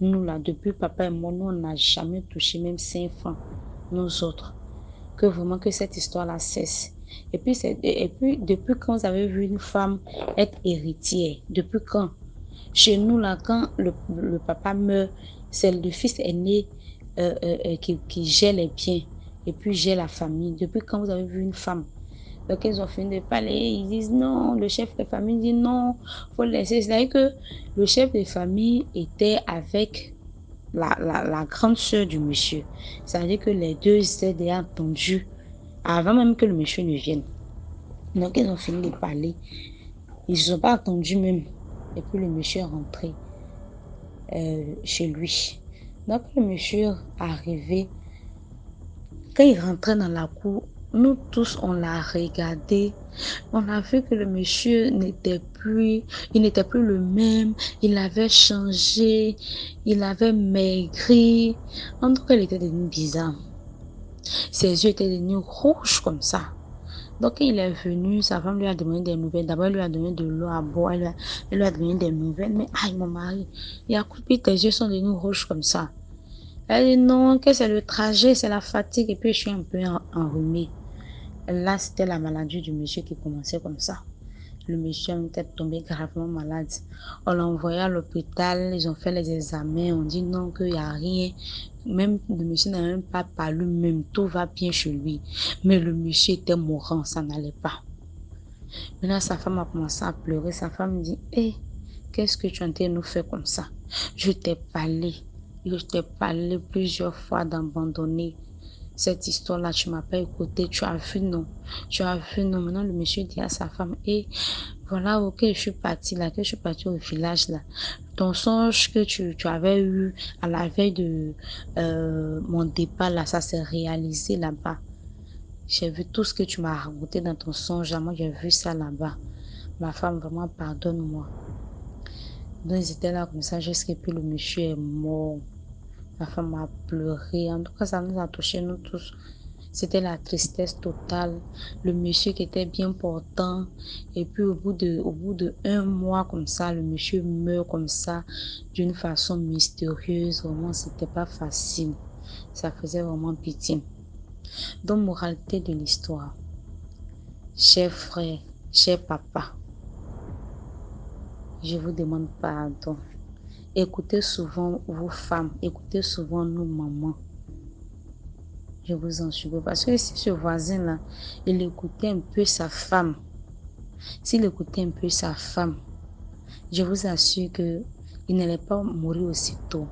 Nous là, depuis papa et moi, nous on n'a jamais touché même 5 francs, nous autres. Que vraiment que cette histoire-là cesse. Et puis, depuis quand vous avez vu une femme être héritière? Depuis quand? Chez nous, là, quand le papa meurt, c'est le fils aîné qui gère les biens et puis gère la famille. Depuis quand vous avez vu une femme? Donc, ils ont fini de parler, ils disent non, le chef de famille dit non, il faut laisser. C'est-à-dire que le chef de famille était avec la grande sœur du monsieur. C'est-à-dire que les deux étaient déjà entendus avant même que le monsieur ne vienne. Donc, ils ont fini de parler. Ils ne se sont pas attendus même. Et puis, le monsieur est rentré chez lui. Donc, le monsieur est arrivé. Quand il rentrait dans la cour, nous tous, on l'a regardé. On a vu que le monsieur n'était plus le même. Il avait changé. Il avait maigri. En tout cas, il était devenu bizarre. Ses yeux étaient devenus rouges comme ça. Donc, il est venu, sa femme lui a demandé des nouvelles. D'abord, elle lui a donné de l'eau à boire. Elle lui a donné des nouvelles. Mais, aïe, mon mari, il a coupé, tes yeux sont devenus rouges comme ça. Elle dit non, que c'est le trajet, c'est la fatigue. Et puis, je suis un peu enrhumée. Là, c'était la maladie du monsieur qui commençait comme ça. Le monsieur était tombé gravement malade. On l'a envoyé à l'hôpital, ils ont fait les examens, on dit non, qu'il n'y a rien. Même le monsieur n'a même pas parlé même, tout va bien chez lui. Mais le monsieur était mourant, ça n'allait pas. Maintenant, sa femme a commencé à pleurer. Sa femme dit, hé, qu'est-ce que tu es en train de nous faire comme ça? Je t'ai parlé plusieurs fois d'abandonner cette histoire-là, tu m'as pas écouté, tu as vu non. Maintenant le monsieur dit à sa femme, et voilà, ok, je suis partie là, que je suis partie au village là. Ton songe que tu avais eu à la veille de mon départ là, ça s'est réalisé là-bas. J'ai vu tout ce que tu m'as raconté dans ton songe là, moi j'ai vu ça là-bas. Ma femme, vraiment, pardonne-moi. Donc ils étaient là comme ça jusqu'à puis le monsieur est mort. Ma femme a pleuré. En tout cas, ça nous a touché, nous tous. C'était la tristesse totale. Le monsieur qui était bien portant. Et puis, au bout de 1 mois, comme ça, le monsieur meurt comme ça, d'une façon mystérieuse. Vraiment, c'était pas facile. ça faisait vraiment pitié. Donc, moralité de l'histoire, chers frères, chers papas, je vous demande pardon. Écoutez souvent vos femmes, écoutez souvent nos mamans. Je vous en supplie. Parce que si ce voisin-là, il écoutait un peu sa femme, s'il écoutait un peu sa femme, je vous assure que il n'allait pas mourir aussitôt.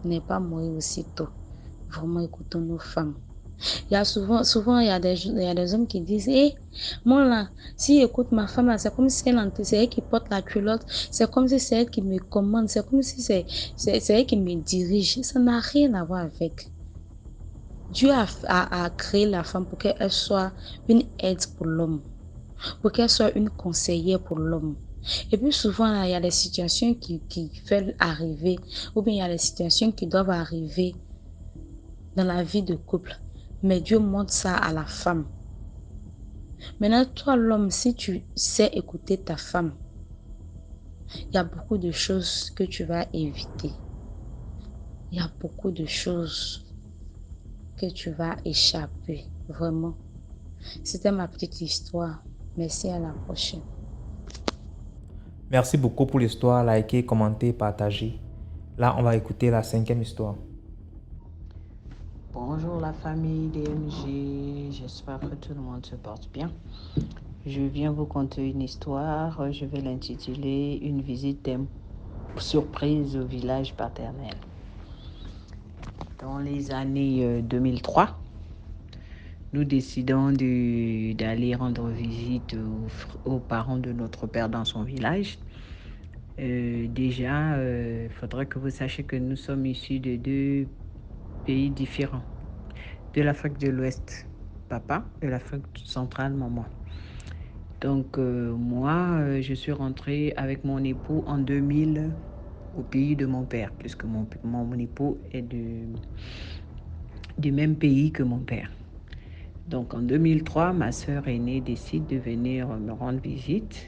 Il n'allait pas mourir aussitôt. Vraiment, écoutons nos femmes. Il y a souvent, il y a des hommes qui disent, moi là, si j'écoute ma femme là, c'est comme si c'est elle qui porte la culotte, c'est comme si c'est elle qui me commande, c'est comme si c'est elle qui me dirige. Ça n'a rien à voir avec. Dieu a créé la femme pour qu'elle soit une aide pour l'homme, pour qu'elle soit une conseillère pour l'homme. Et puis souvent, là, il y a des situations qui veulent arriver, ou bien il y a des situations qui doivent arriver dans la vie de couple. Mais Dieu montre ça à la femme. Maintenant, toi, l'homme, si tu sais écouter ta femme, il y a beaucoup de choses que tu vas éviter. Il y a beaucoup de choses que tu vas échapper, vraiment. C'était ma petite histoire. Merci, à la prochaine. Merci beaucoup pour l'histoire. Likez, commentez, partagez. Là, on va écouter la 5e histoire. Bonjour la famille DMG, j'espère que tout le monde se porte bien. Je viens vous conter une histoire, je vais l'intituler Une visite surprise au village paternel. Dans les années 2003, nous décidons d'aller rendre visite aux parents de notre père dans son village. Déjà, il faudrait que vous sachiez que nous sommes issus de 2 pays différents. De l'Afrique de l'Ouest, papa, de l'Afrique centrale, maman. Donc, moi, je suis rentrée avec mon époux en 2000 au pays de mon père, puisque mon époux est du même pays que mon père. Donc, en 2003, ma sœur aînée décide de venir me rendre visite.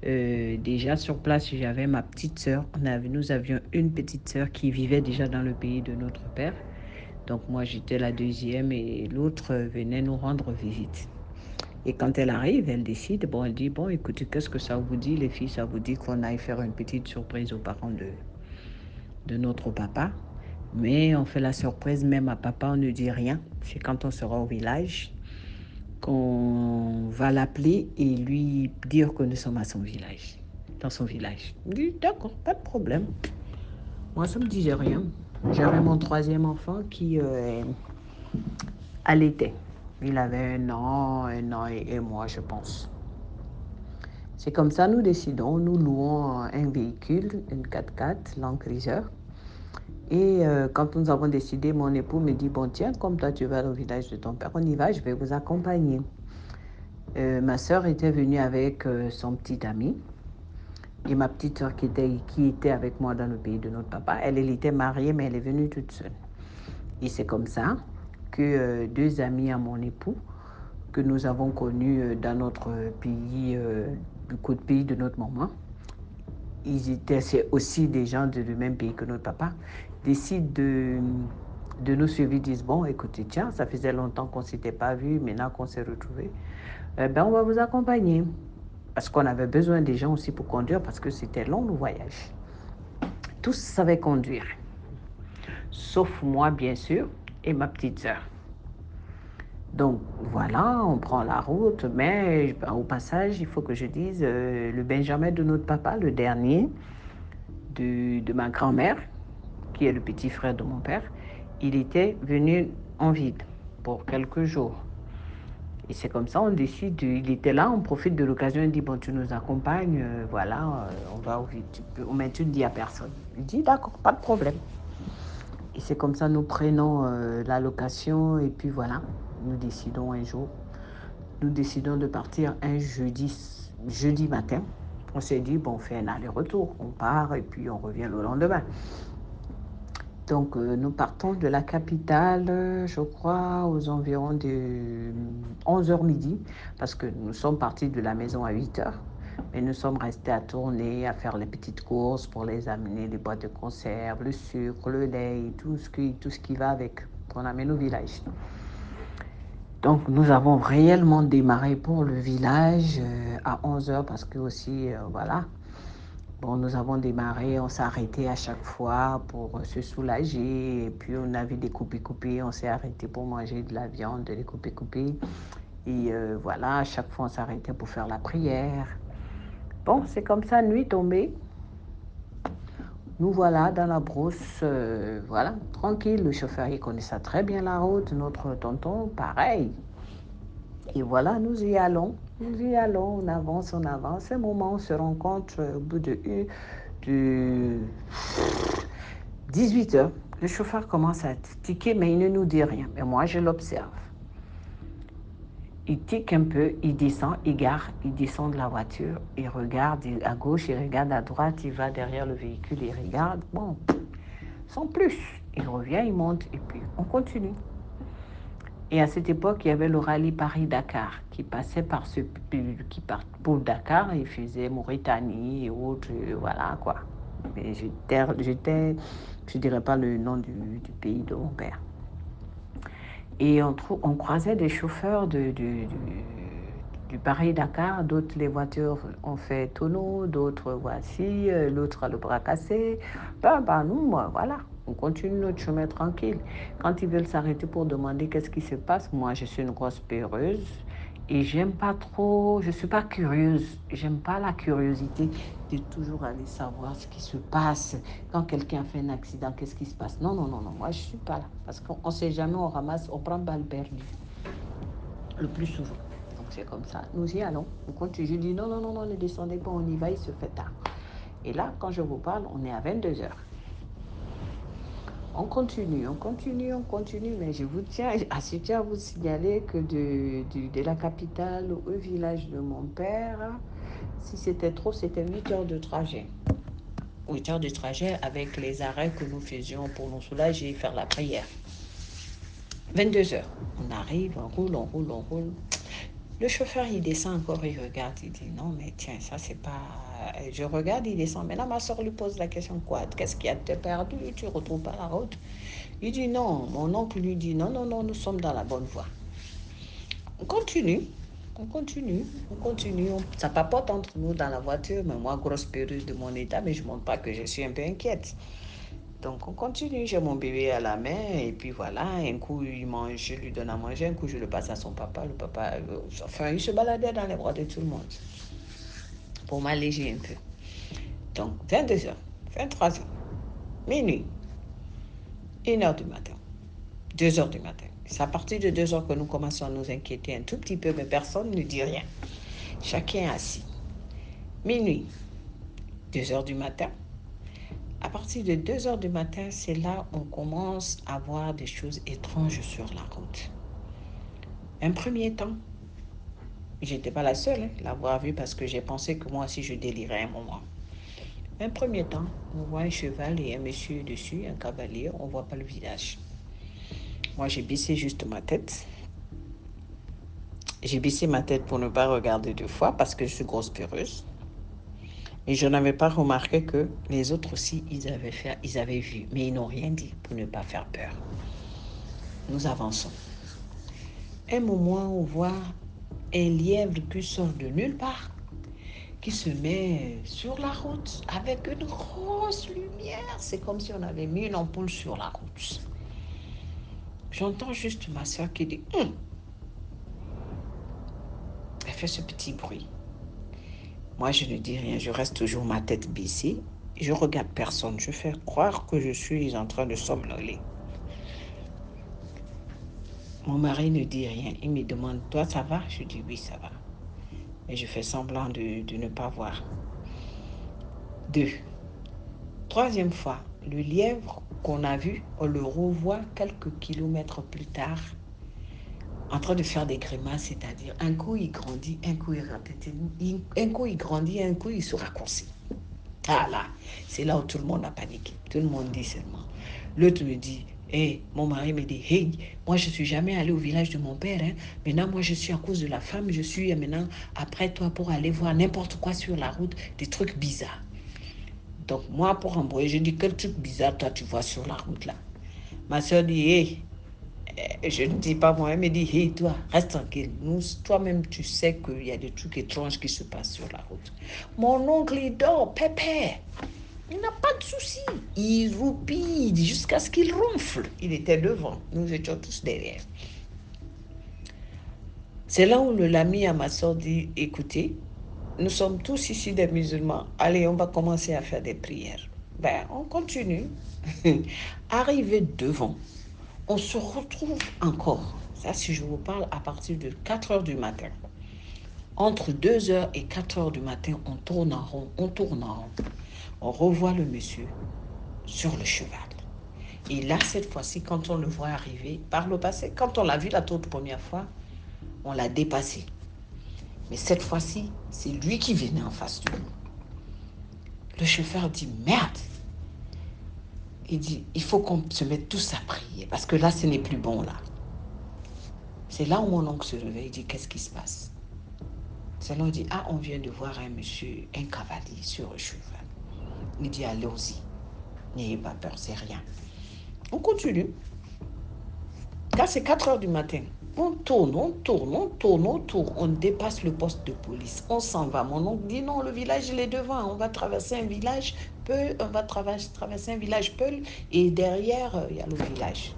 Déjà sur place, j'avais ma petite sœur. Nous avions une petite sœur qui vivait déjà dans le pays de notre père. Donc moi, j'étais la deuxième et l'autre venait nous rendre visite. Et quand elle arrive, elle décide, elle dit, écoutez, qu'est-ce que ça vous dit, les filles? Ça vous dit qu'on aille faire une petite surprise aux parents de notre papa. Mais on fait la surprise même à papa, on ne dit rien. C'est quand on sera au village qu'on va l'appeler et lui dire que nous sommes à son village, dans son village. Je dis, d'accord, pas de problème. Moi, ça me disait rien. J'avais mon 3e enfant qui allaitait. Il avait 1 an et moi, je pense. C'est comme ça, nous décidons, nous louons un véhicule, une 4x4, Land Cruiser. Et quand nous avons décidé, mon époux me dit, tiens, comme toi tu vas au village de ton père, on y va, je vais vous accompagner. Ma sœur était venue avec son petit ami. Et ma petite sœur qui était avec moi dans le pays de notre papa, elle était mariée, mais elle est venue toute seule. Et c'est comme ça que 2 amis à mon époux, que nous avons connus dans notre pays, du côté pays de notre maman, c'est aussi des gens du même pays que notre papa, décident de nous suivre. Ils disent, écoutez, tiens, ça faisait longtemps qu'on ne s'était pas vus, maintenant qu'on s'est retrouvés, on va vous accompagner. Parce qu'on avait besoin des gens aussi pour conduire, parce que c'était long le voyage. Tous savaient conduire, sauf moi, bien sûr, et ma petite sœur. Donc voilà, on prend la route, mais au passage, il faut que je dise, le Benjamin de notre papa, le dernier de ma grand-mère, qui est le petit frère de mon père, il était venu en ville pour quelques jours. Et c'est comme ça, on décide, il était là, on profite de l'occasion, il dit, tu nous accompagnes, on va au vide, mais tu ne dis à personne. Il dit, d'accord, pas de problème. Et c'est comme ça, nous prenons la location, et puis voilà, nous décidons un jour, nous décidons de partir un jeudi matin. On s'est dit, on fait un aller-retour, on part, et puis on revient le lendemain. Donc, nous partons de la capitale, je crois, aux environs de 11h midi, parce que nous sommes partis de la maison à 8h. Mais nous sommes restés à tourner, à faire les petites courses pour les amener, les boîtes de conserve, le sucre, le lait, tout ce qui va avec, qu'on amène au village. Donc nous avons réellement démarré pour le village à 11h parce que aussi, voilà, bon, nous avons démarré, on s'est arrêté à chaque fois pour se soulager. Et puis on avait des coupés-coupés, on s'est arrêté pour manger de la viande, des coupés-coupés. Et voilà, à chaque fois on s'arrêtait pour faire la prière. Bon, c'est comme ça, nuit tombée. Nous voilà dans la brousse, voilà, tranquille. Le chauffeur, il connaissait très bien la route. Notre tonton, pareil. Et voilà, nous y allons, on avance. Un moment, on se rencontre au bout de 18h. Le chauffeur commence à tiquer, mais il ne nous dit rien. Mais moi, je l'observe. Il tique un peu, il descend, il gare, il descend de la voiture, il regarde à gauche, il regarde à droite, il va derrière le véhicule, il regarde. Bon, sans plus. Il revient, il monte, et puis on continue. Et à cette époque, il y avait le rallye Paris-Dakar qui passait par qui part pour Dakar, il faisait Mauritanie et autres, voilà quoi. Mais je dirais pas le nom du pays de mon père. Et on croisait des chauffeurs du Paris-Dakar, d'autres les voitures ont fait tonneau, d'autres voici, l'autre a le bras cassé. Nous, voilà, on continue notre chemin tranquille. Quand ils veulent s'arrêter pour demander qu'est-ce qui se passe, moi je suis une grosse peureuse et j'aime pas trop, je suis pas curieuse, j'aime pas la curiosité de toujours aller savoir ce qui se passe. Quand quelqu'un fait un accident, qu'est-ce qui se passe? Non, moi je suis pas là. Parce qu'on sait jamais, on ramasse, on prend balle perdue. Le plus souvent. Donc c'est comme ça. Nous y allons. On continue. Je dis non, ne descendez pas, on y va, il se fait tard. Et là, quand je vous parle, on est à 22h. On continue, mais je tiens à vous signaler que de la capitale au village de mon père, si c'était trop, c'était 8 heures de trajet. 8 heures de trajet avec les arrêts que nous faisions pour nous soulager et faire la prière. 22h, on arrive, on roule. Le chauffeur, il descend encore, il regarde, il dit non, mais tiens, ça c'est pas. Je regarde, il descend. Maintenant, ma soeur lui pose la question quoi? Qu'est-ce qu'il y a de perdu? Tu ne retrouves pas la route? Il dit non. Mon oncle lui dit non, nous sommes dans la bonne voie. On continue. Ça papote entre nous dans la voiture, mais moi, grosse peureuse de mon état, mais je ne montre pas que je suis un peu inquiète. Donc, on continue. J'ai mon bébé à la main, et puis voilà. Un coup, il mange, je lui donne à manger. Un coup, je le passe à son papa. Le papa, il se baladait dans les bras de tout le monde pour m'alléger un peu. Donc, 22h, 23h, minuit, 1h du matin, 2h du matin. C'est à partir de 2h que nous commençons à nous inquiéter un tout petit peu, mais personne ne dit rien. Chacun assis. Minuit, 2h du matin. À partir de 2h du matin, c'est là où on commence à voir des choses étranges sur la route. Un premier temps, j'étais pas la seule à l'avoir vu parce que j'ai pensé que moi aussi je délirais un moment. Un premier temps, on voit un cheval et un monsieur dessus, un cavalier, on voit pas le visage. Moi, j'ai baissé juste ma tête. J'ai baissé ma tête pour ne pas regarder deux fois parce que je suis grosse peureuse. Et je n'avais pas remarqué que les autres aussi, ils avaient vu, mais ils n'ont rien dit pour ne pas faire peur. Nous avançons. Un moment, on voit un lièvre qui sort de nulle part, qui se met sur la route avec une grosse lumière. C'est comme si on avait mis une ampoule sur la route. J'entends juste ma soeur qui dit Elle fait ce petit bruit. Moi, je ne dis rien, je reste toujours ma tête baissée. Je regarde personne, je fais croire que je suis en train de somnoler. Mon mari ne dit rien, il me demande Toi, ça va? Je dis oui, ça va. Et je fais semblant de ne pas voir. 2. Troisième fois, le lièvre qu'on a vu, on le revoit quelques kilomètres plus tard en train de faire des grimaces, c'est-à-dire un coup il grandit, un coup il répète, un coup il grandit, un coup il se raccourcit. Ah là, c'est là où tout le monde a paniqué. Tout le monde dit seulement. L'autre me dit, Et mon mari me dit, hey, moi je ne suis jamais allé au village de mon père. Hein. Maintenant, moi je suis à cause de la femme, je suis maintenant après toi pour aller voir n'importe quoi sur la route, des trucs bizarres. Donc moi pour envoyer, je dis, quel truc bizarre toi tu vois sur la route là? Ma soeur dit, hey, je ne dis pas moi, elle me dit, hey toi, reste tranquille. Toi-même tu sais qu'il y a des trucs étranges qui se passent sur la route. Mon oncle il dort, pépère. Il n'a pas de souci. Il roupille jusqu'à ce qu'il ronfle. Il était devant. Nous étions tous derrière. C'est là où l'ami à ma soeur dit, écoutez, nous sommes tous ici des musulmans. Allez, on va commencer à faire des prières. Ben, on continue. Arrivé devant, on se retrouve encore. Ça, si je vous parle, à partir de 4 heures du matin. Entre 2 heures et 4 heures du matin, on tourne en rond, on tourne en rond. On revoit le monsieur sur le cheval. Et là, cette fois-ci, quand on le voit arriver, par le passé, quand on l'a vu la toute première fois, on l'a dépassé. Mais cette fois-ci, c'est lui qui venait en face de nous. Le chauffeur dit, merde. Il dit, il faut qu'on se mette tous à prier, parce que là, ce n'est plus bon, là. C'est là où mon oncle se réveille, il dit, qu'est-ce qui se passe? C'est là où il dit, ah, on vient de voir un monsieur, un cavalier sur un cheval. Il dit, allez-y, n'ayez pas peur, c'est rien. On continue. Quand c'est 4 heures du matin, on tourne, on dépasse le poste de police, on s'en va. Mon oncle dit non, le village il est devant, on va traverser un village Peul, traverser un village Peul et derrière il y a le village.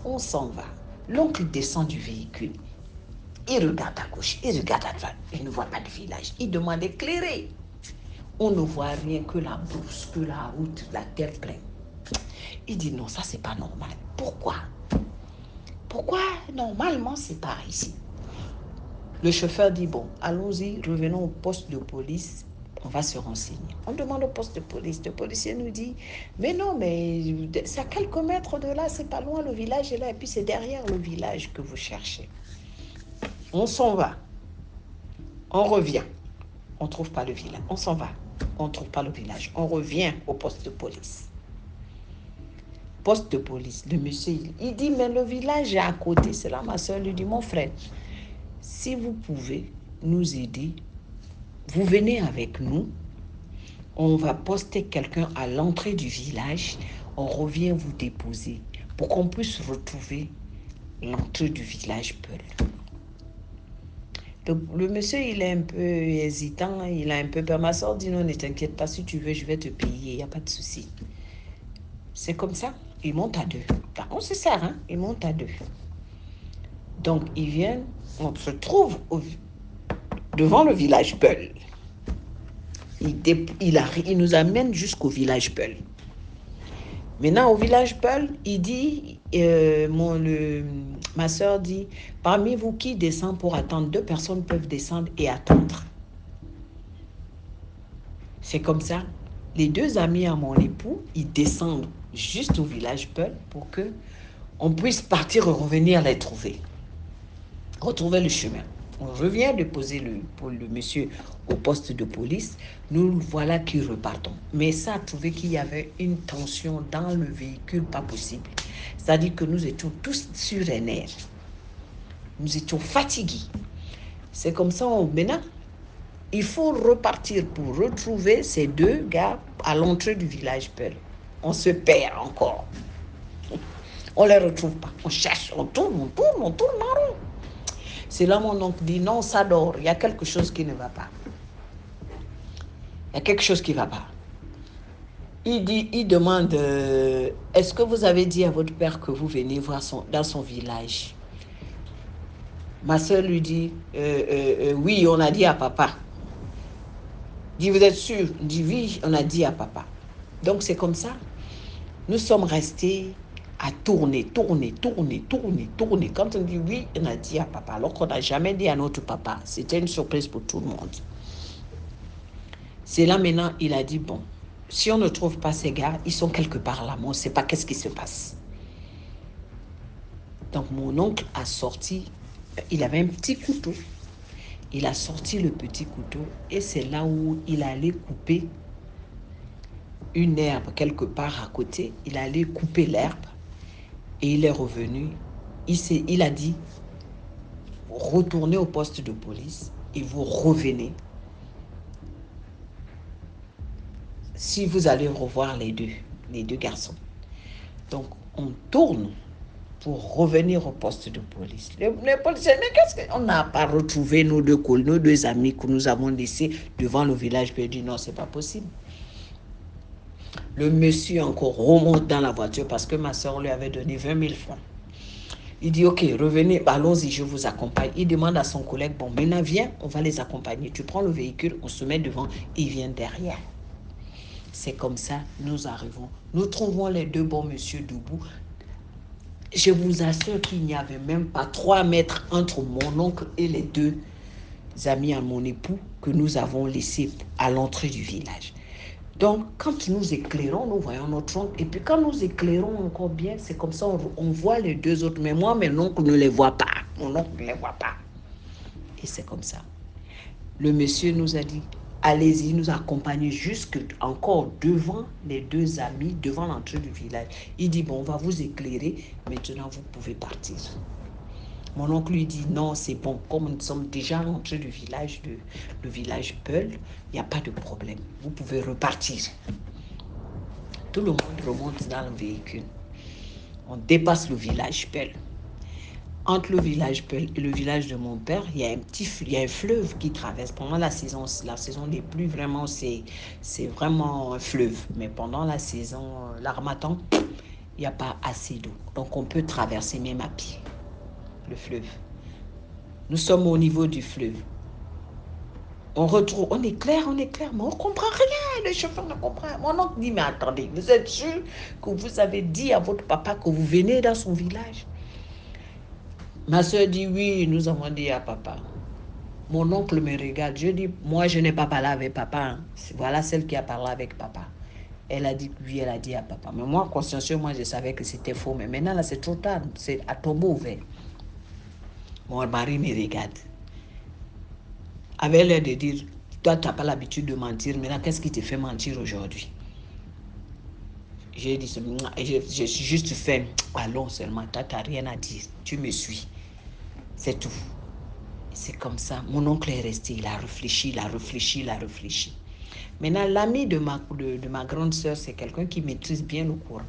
On s'en va. L'oncle descend du véhicule, il regarde à gauche, il regarde à droite, il ne voit pas de village, il demande d'éclairer. On ne voit rien que la brousse, que la route, la terre pleine. Il dit non, ça c'est pas normal. Pourquoi normalement c'est par ici? Le chauffeur dit bon, allons-y, revenons au poste de police, on va se renseigner. On demande au poste de police, le policier nous dit mais non, mais c'est à quelques mètres de là, c'est pas loin, le village est là, et puis c'est derrière le village que vous cherchez. On s'en va, on revient, on trouve pas le village, on s'en va, on trouve pas le village, on revient au poste de police. Poste de police, le monsieur, il dit, mais le village est à côté. C'est là, ma soeur lui dit, mon frère, si vous pouvez nous aider, vous venez avec nous, on va poster quelqu'un à l'entrée du village, on revient vous déposer pour qu'on puisse retrouver l'entrée du village Peul. Le monsieur, il est un peu hésitant, il a un peu peur. Ma soeur dit, non, ne t'inquiète pas, si tu veux, je vais te payer, il n'y a pas de souci. C'est comme ça. Ils montent à deux. On se sert, hein? Ils montent à deux. Donc, ils viennent, on se trouve devant le village Peul. Il nous amène jusqu'au village Peul. Maintenant, au village Peul, il dit, ma soeur dit, parmi vous qui descend pour attendre, 2 personnes peuvent descendre et attendre. C'est comme ça. Les 2 amis à mon époux, ils descendent juste au village Peul pour que on puisse partir et revenir les trouver. Retrouver le chemin. On revient déposer le monsieur au poste de police. Nous voilà qui repartons. Mais ça a trouvé qu'il y avait une tension dans le véhicule, pas possible. C'est-à-dire que nous étions tous sur les nerfs. Nous étions fatigués. C'est comme ça, maintenant, il faut repartir pour retrouver ces 2 gars à l'entrée du village Peul. On se perd encore. On ne les retrouve pas. On cherche, on tourne en rond. C'est là mon oncle dit, non, ça dort, il y a quelque chose qui ne va pas. Il y a quelque chose qui ne va pas. Il demande, est-ce que vous avez dit à votre père que vous venez voir dans son village? Ma soeur lui dit, oui, on a dit à papa. Il dit, vous êtes sûr? Il dit, oui, on a dit à papa. Donc c'est comme ça. Nous sommes restés à tourner. Quand on dit oui, on a dit à papa, alors qu'on n'a jamais dit à notre papa. C'était une surprise pour tout le monde. C'est là maintenant, il a dit, bon, si on ne trouve pas ces gars, ils sont quelque part là, mais on ne sait pas qu'est-ce qui se passe. Donc mon oncle a sorti, il avait un petit couteau. Il a sorti le petit couteau et c'est là où il allait couper une herbe quelque part à côté. Il allait couper l'herbe. Et il est revenu. Il a dit, retournez au poste de police et vous revenez. Si vous allez revoir les deux garçons. Donc, on tourne pour revenir au poste de police. Les policiers, mais qu'est-ce qu'on n'a pas retrouvé nos deux amis que nous avons laissés devant le village? Puis il dit non, c'est pas possible. Le monsieur encore remonte dans la voiture parce que ma soeur lui avait donné 20 000 francs. Il dit, ok, revenez, allons-y, je vous accompagne. Il demande à son collègue, bon, maintenant viens, on va les accompagner. Tu prends le véhicule, on se met devant, il vient derrière. C'est comme ça, nous arrivons. Nous trouvons les deux bons messieurs debout. Je vous assure qu'il n'y avait même pas 3 mètres entre mon oncle et les deux amis à mon époux que nous avons laissés à l'entrée du village. Donc, quand nous éclairons, nous voyons notre oncle. Et puis, quand nous éclairons encore bien, c'est comme ça, on voit les deux autres. Mais moi, mon oncle ne les voit pas. Mon oncle ne les voit pas. Et c'est comme ça. Le monsieur nous a dit, allez-y, nous accompagner jusque encore devant les deux amis, devant l'entrée du village. Il dit, bon, on va vous éclairer. Maintenant, vous pouvez partir. Mon oncle lui dit, non, c'est bon. Comme nous sommes déjà à l'entrée du village, le village Peul, il n'y a pas de problème. Vous pouvez repartir. Tout le monde remonte dans le véhicule. On dépasse le village Peul. Entre le village Peul et le village de mon père, il y a un fleuve qui traverse. Pendant la saison des pluies, vraiment, c'est vraiment un fleuve. Mais pendant la saison, l'harmattan, il n'y a pas assez d'eau. Donc, on peut traverser même à pied le fleuve. Nous sommes au niveau du fleuve. On est clair, mais on ne comprend rien. Le chauffeur ne comprend rien. Mon oncle dit, mais attendez, vous êtes sûr que vous avez dit à votre papa que vous venez dans son village? Ma soeur dit, oui, nous avons dit à papa. Mon oncle me regarde. Je dis, moi, je n'ai pas parlé avec papa. Hein. Voilà celle qui a parlé avec papa. Elle a dit, oui, elle a dit à papa. Mais moi, consciencieusement, je savais que c'était faux. Mais maintenant, là, c'est trop tard. C'est à tombeau ouvert. Mon mari me regarde. Avait l'air de dire, toi, tu n'as pas l'habitude de mentir. Maintenant, qu'est-ce qui te fait mentir aujourd'hui? J'ai dit, j'ai juste fait, allons seulement, toi, tu n'as rien à dire. Tu me suis. C'est tout. C'est comme ça. Mon oncle est resté, il a réfléchi. Maintenant, l'ami de ma grande sœur, c'est quelqu'un qui maîtrise bien le courant.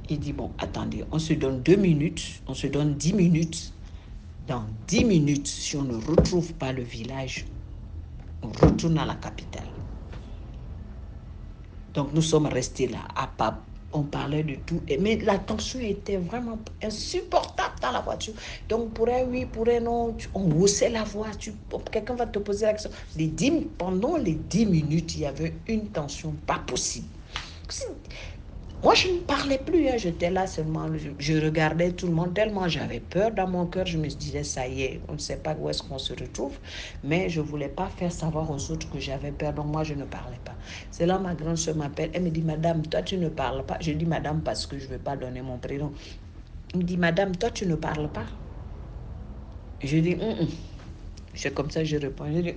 Il dit, bon, attendez, on se donne 2 minutes, on se donne 10 minutes. Dans 10 minutes, si on ne retrouve pas le village, on retourne à la capitale. Donc, nous sommes restés là, à pas. On parlait de tout. Mais la tension était vraiment insupportable dans la voiture. Donc, pour un oui, pour un non, on haussait la voix. Quelqu'un va te poser la question. Pendant les 10 minutes, il y avait une tension pas possible. Moi, je ne parlais plus, hein. J'étais là seulement, je regardais tout le monde tellement j'avais peur dans mon cœur. Je me disais, ça y est, on ne sait pas où est-ce qu'on se retrouve. Mais je ne voulais pas faire savoir aux autres que j'avais peur, donc moi, je ne parlais pas. C'est là ma grande soeur m'appelle, elle me dit, madame, toi, tu ne parles pas. Je dis, madame, parce que je ne veux pas donner mon prénom. Elle me dit, madame, toi, tu ne parles pas. Je dis, C'est comme ça que je réponds. Je dis,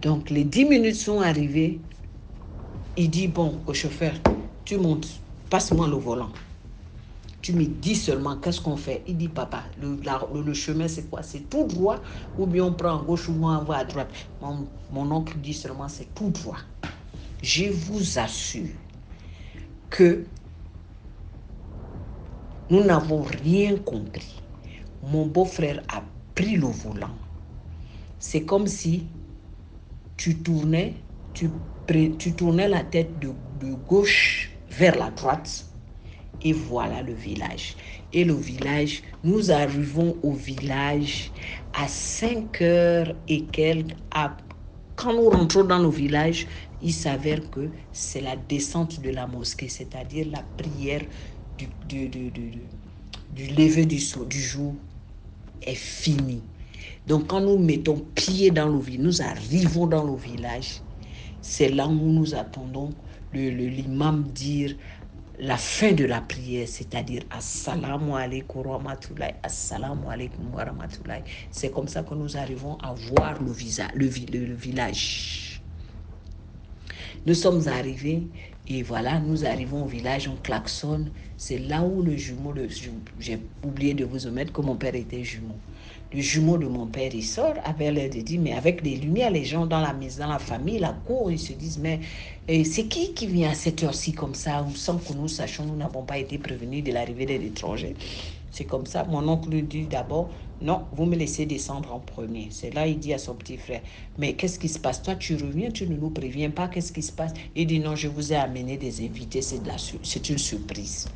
Donc, les 10 minutes sont arrivées. Il dit, bon, au chauffeur, tu montes, passe-moi le volant. Tu me dis seulement qu'est-ce qu'on fait. Il dit, papa, le chemin, c'est quoi? C'est tout droit ou bien on prend à gauche ou bien on va à droite. Mon oncle dit seulement, c'est tout droit. Je vous assure que nous n'avons rien compris. Mon beau-frère a pris le volant. C'est comme si tu tournais la tête de gauche vers la droite et voilà le village. Et le village, nous arrivons au village à 5h et quelques. Quand nous rentrons dans le village, il s'avère que c'est la descente de la mosquée, c'est-à-dire la prière du lever du jour est finie. Donc quand nous mettons pied dans le village, nous arrivons dans le village, c'est là où nous attendons l'imam dire la fin de la prière, c'est-à-dire Assalamu alaikum wa rahmatullahi, Assalamu alaikum wa rahmatullahi. C'est comme ça que nous arrivons à voir le village. Nous sommes arrivés, Et voilà, nous arrivons au village, on klaxonne. C'est là où le jumeau, j'ai oublié de vous omettre que mon père était jumeau. Le jumeau de mon père, il sort, avait l'air de dire, mais avec des lumières, les gens dans la maison, dans la famille, la cour, ils se disent, mais c'est qui vient à cette heure-ci comme ça, sans que nous sachions, nous n'avons pas été prévenus de l'arrivée des étrangers. C'est comme ça. Mon oncle lui dit d'abord, non, vous me laissez descendre en premier. C'est là, il dit à son petit frère, mais qu'est-ce qui se passe? Toi, tu reviens, tu ne nous préviens pas, qu'est-ce qui se passe? Il dit, non, je vous ai amené des invités, c'est une surprise.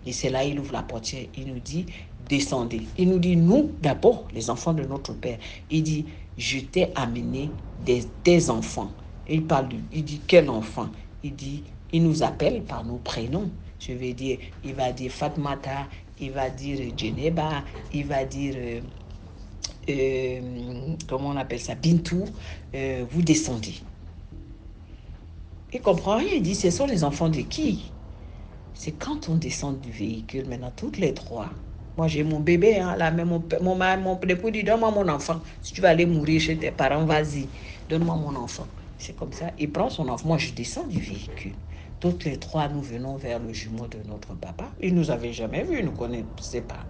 Et c'est là, il ouvre la portière, il nous dit, descendez. Il nous dit, nous, d'abord, les enfants de notre père. Il dit, je t'ai amené des enfants. Il dit, quel enfant? Il dit, il nous appelle par nos prénoms. Je vais dire, il va dire Fatmata, il va dire Djeneba, il va dire, comment on appelle ça, Bintou, vous descendez. Il comprend rien, il dit, ce sont les enfants de qui? C'est quand on descend du véhicule, maintenant, toutes les trois. Moi, j'ai mon bébé, hein, là, mais mon époux dit, donne-moi mon enfant. Si tu vas aller mourir chez tes parents, vas-y, donne-moi mon enfant. C'est comme ça. Il prend son enfant. Moi, je descends du véhicule. Toutes les trois, nous venons vers le jumeau de notre papa. Il ne nous avait jamais vus, il ne nous connaissait pas.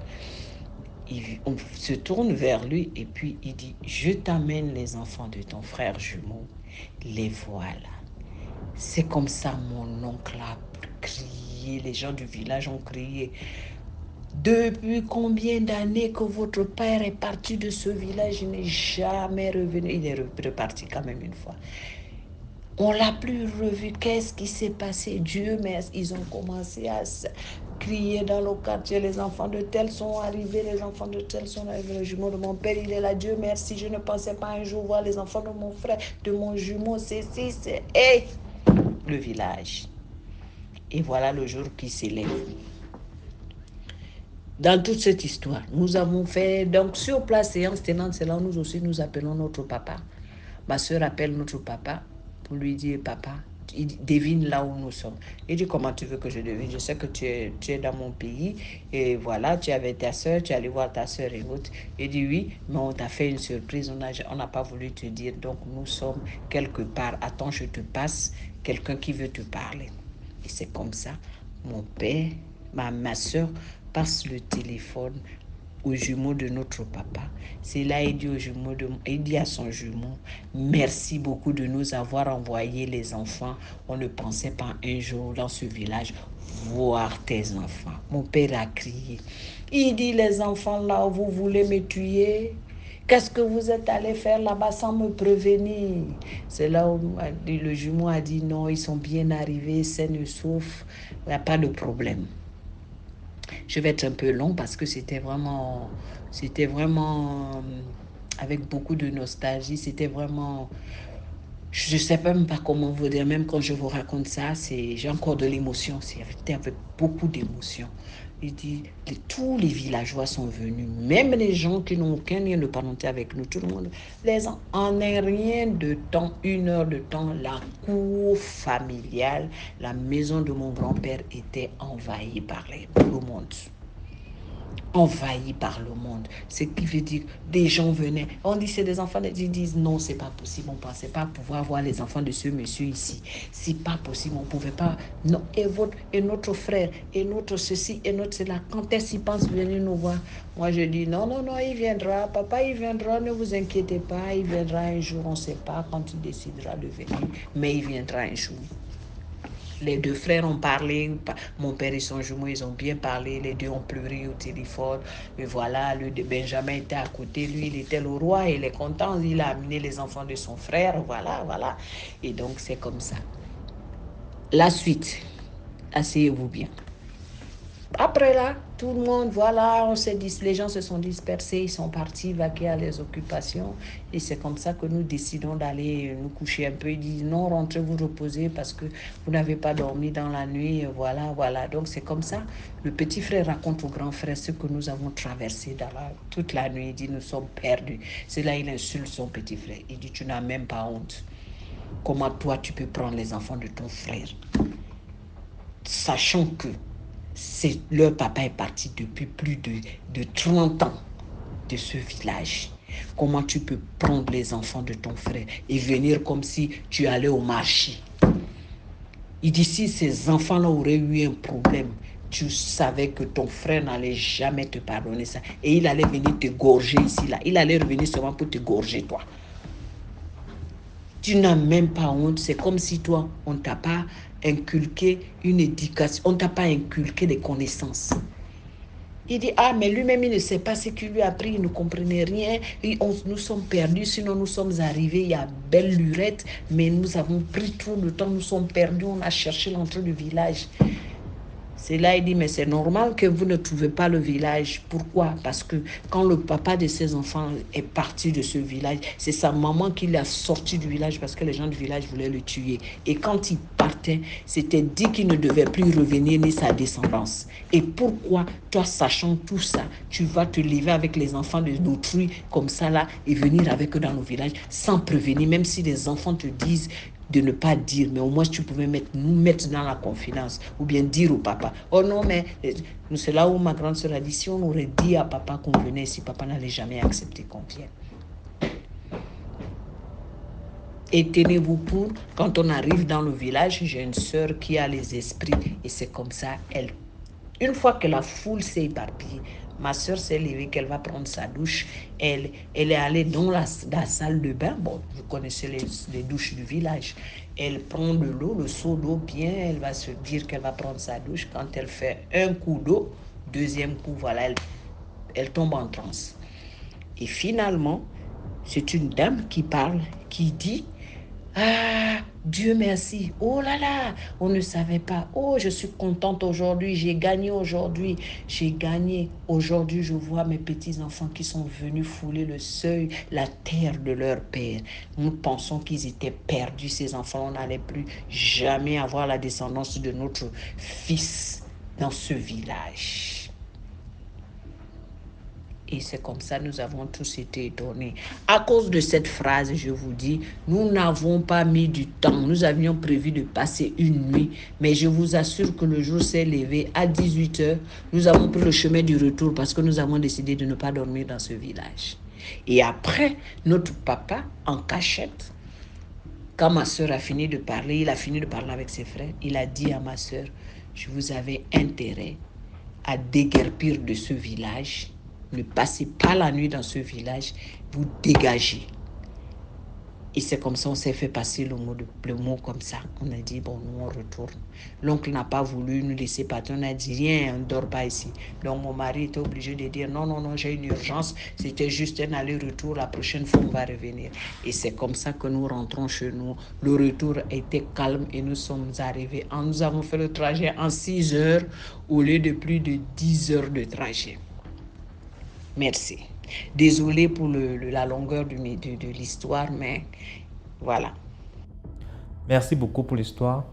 On se tourne vers lui et puis il dit, je t'amène les enfants de ton frère jumeau. Les voilà. C'est comme ça, mon oncle a crié, les gens du village ont crié. Depuis combien d'années que votre père est parti de ce village, il n'est jamais revenu. Il est reparti quand même une fois. On l'a plus revu. Qu'est-ce qui s'est passé? Dieu merci. Ils ont commencé à crier dans le quartier. Les enfants de tel sont arrivés. Les enfants de tel sont arrivés. Le jumeau de mon père, il est là. Dieu merci. Je ne pensais pas un jour voir les enfants de mon frère, de mon jumeau. C'est. Hey! Le village. Et voilà le jour qui s'élève. Dans toute cette histoire, nous avons fait, donc sur place, séance tenante, c'est là où nous aussi nous appelons notre papa. Ma soeur appelle notre papa pour lui dire, papa, il devine là où nous sommes. Il dit, comment tu veux que je devine? Je sais que tu es dans mon pays et voilà, tu es avec ta soeur, tu es allé voir ta soeur et autres. Il dit, oui, mais on t'a fait une surprise, on n'a pas voulu te dire, donc nous sommes quelque part. Attends, je te passe quelqu'un qui veut te parler. Et c'est comme ça, mon père, ma soeur passe le téléphone au jumeau de notre papa. C'est là il dit à son jumeau, merci beaucoup de nous avoir envoyé les enfants. On ne pensait pas un jour dans ce village voir tes enfants. Mon père a crié. Il dit, les enfants là, vous voulez me tuer? Qu'est-ce que vous êtes allé faire là-bas sans me prévenir? C'est là où le jumeau a dit, non, ils sont bien arrivés, sains et saufs, il n'y a pas de problème. Je vais être un peu long parce que c'était vraiment avec beaucoup de nostalgie. C'était vraiment, je ne sais même pas comment vous dire, même quand je vous raconte ça, j'ai encore de l'émotion. C'était avec beaucoup d'émotion. Il dit, tous les villageois sont venus, même les gens qui n'ont aucun lien de parenté avec nous, tout le monde. En un rien de temps, 1 heure de temps, la cour familiale, la maison de mon grand-père était envahie par le monde. Envahi par le monde. Ce qui veut dire des gens venaient. On dit c'est des enfants. Ils disent non, c'est pas possible. On ne pensait pas pouvoir voir les enfants de ce monsieur ici. C'est pas possible. On ne pouvait pas. Non. Et notre frère, et notre ceci, et notre cela. Quand est-ce qu'ils pensent venir nous voir? Moi, je dis non, il viendra. Papa, il viendra. Ne vous inquiétez pas. Il viendra un jour. On ne sait pas quand il décidera de venir. Mais il viendra un jour. Les deux frères ont parlé, mon père et son jumeau, ils ont bien parlé, les deux ont pleuré au téléphone. Et voilà, le de Benjamin était à côté, lui, il était le roi, il est content, il a amené les enfants de son frère, voilà. Et donc, c'est comme ça. La suite, asseyez-vous bien. Après là, tout le monde, voilà, les gens se sont dispersés, ils sont partis vaquer à leurs occupations. Et c'est comme ça que nous décidons d'aller nous coucher un peu. Ils disent non, rentrez vous reposer parce que vous n'avez pas dormi dans la nuit. Voilà. Donc c'est comme ça. Le petit frère raconte au grand frère ce que nous avons traversé toute la nuit. Il dit nous sommes perdus. C'est là il insulte son petit frère. Il dit tu n'as même pas honte. Comment toi tu peux prendre les enfants de ton frère? Sachant que leur papa est parti depuis plus de 30 ans de ce village. Comment tu peux prendre les enfants de ton frère et venir comme si tu allais au marché? Il dit, si ces enfants-là auraient eu un problème, tu savais que ton frère n'allait jamais te pardonner ça. Et il allait venir te gorger ici, là. Il allait revenir seulement pour te gorger, toi. Tu n'as même pas honte. C'est comme si toi, on ne t'a pas inculqué une éducation, on ne t'a pas inculqué des connaissances. Il dit, ah, mais lui-même, il ne sait pas ce qu'il lui a appris, il ne comprenait rien. Nous sommes perdus, sinon nous sommes arrivés, il y a belle lurette, mais nous avons pris trop de temps, nous sommes perdus, on a cherché l'entrée du village. C'est là, il dit, mais c'est normal que vous ne trouvez pas le village. Pourquoi? Parce que quand le papa de ses enfants est parti de ce village, c'est sa maman qui l'a sorti du village parce que les gens du village voulaient le tuer. Et quand il partait, c'était dit qu'il ne devait plus revenir ni sa descendance. Et pourquoi, toi, sachant tout ça, tu vas te lever avec les enfants d'autrui comme ça là et venir avec eux dans le village sans prévenir, même si les enfants te disent de ne pas dire, mais au moins tu pouvais nous mettre dans la confidence ou bien dire au papa, oh non, mais c'est là où ma grande sœur a dit, si on aurait dit à papa qu'on venait ici, papa n'allait jamais accepter qu'on vienne. Et tenez-vous pour, quand on arrive dans le village, j'ai une sœur qui a les esprits et c'est comme ça, une fois que la foule s'est éparpillée, ma soeur s'est levée qu'elle va prendre sa douche. Elle est allée dans la salle de bain. Bon, vous connaissez les douches du village. Elle prend de l'eau, le seau d'eau bien. Elle va se dire qu'elle va prendre sa douche. Quand elle fait un coup d'eau, deuxième coup, voilà, elle tombe en transe. Et finalement, c'est une dame qui parle, qui dit, ah, Dieu merci. Oh là là, on ne savait pas. Oh, je suis contente aujourd'hui. J'ai gagné aujourd'hui. J'ai gagné. Aujourd'hui, je vois mes petits-enfants qui sont venus fouler le seuil, la terre de leur père. Nous pensons qu'ils étaient perdus, ces enfants. On n'allait plus jamais avoir la descendance de notre fils dans ce village. Et c'est comme ça, nous avons tous été étonnés. À cause de cette phrase, je vous dis, nous n'avons pas mis du temps. Nous avions prévu de passer une nuit. Mais je vous assure que le jour s'est levé à 18 h. Nous avons pris le chemin du retour parce que nous avons décidé de ne pas dormir dans ce village. Et après, notre papa, en cachette, quand ma soeur a fini de parler, il a fini de parler avec ses frères, il a dit à ma soeur, je vous avais intérêt à déguerpir de ce village. Ne passez pas la nuit dans ce village, vous dégagez. Et c'est comme ça, on s'est fait passer le mot comme ça. On a dit, bon, nous, on retourne. L'oncle n'a pas voulu nous laisser partir. On a dit, rien, on ne dort pas ici. Donc, mon mari était obligé de dire, non, non, non, j'ai une urgence. C'était juste un aller-retour. La prochaine fois, on va revenir. Et c'est comme ça que nous rentrons chez nous. Le retour était calme et nous sommes arrivés. Nous avons fait le trajet en 6 heures au lieu de plus de 10 heures de trajet. Merci. Désolée pour la longueur de l'histoire, mais voilà. Merci beaucoup pour l'histoire.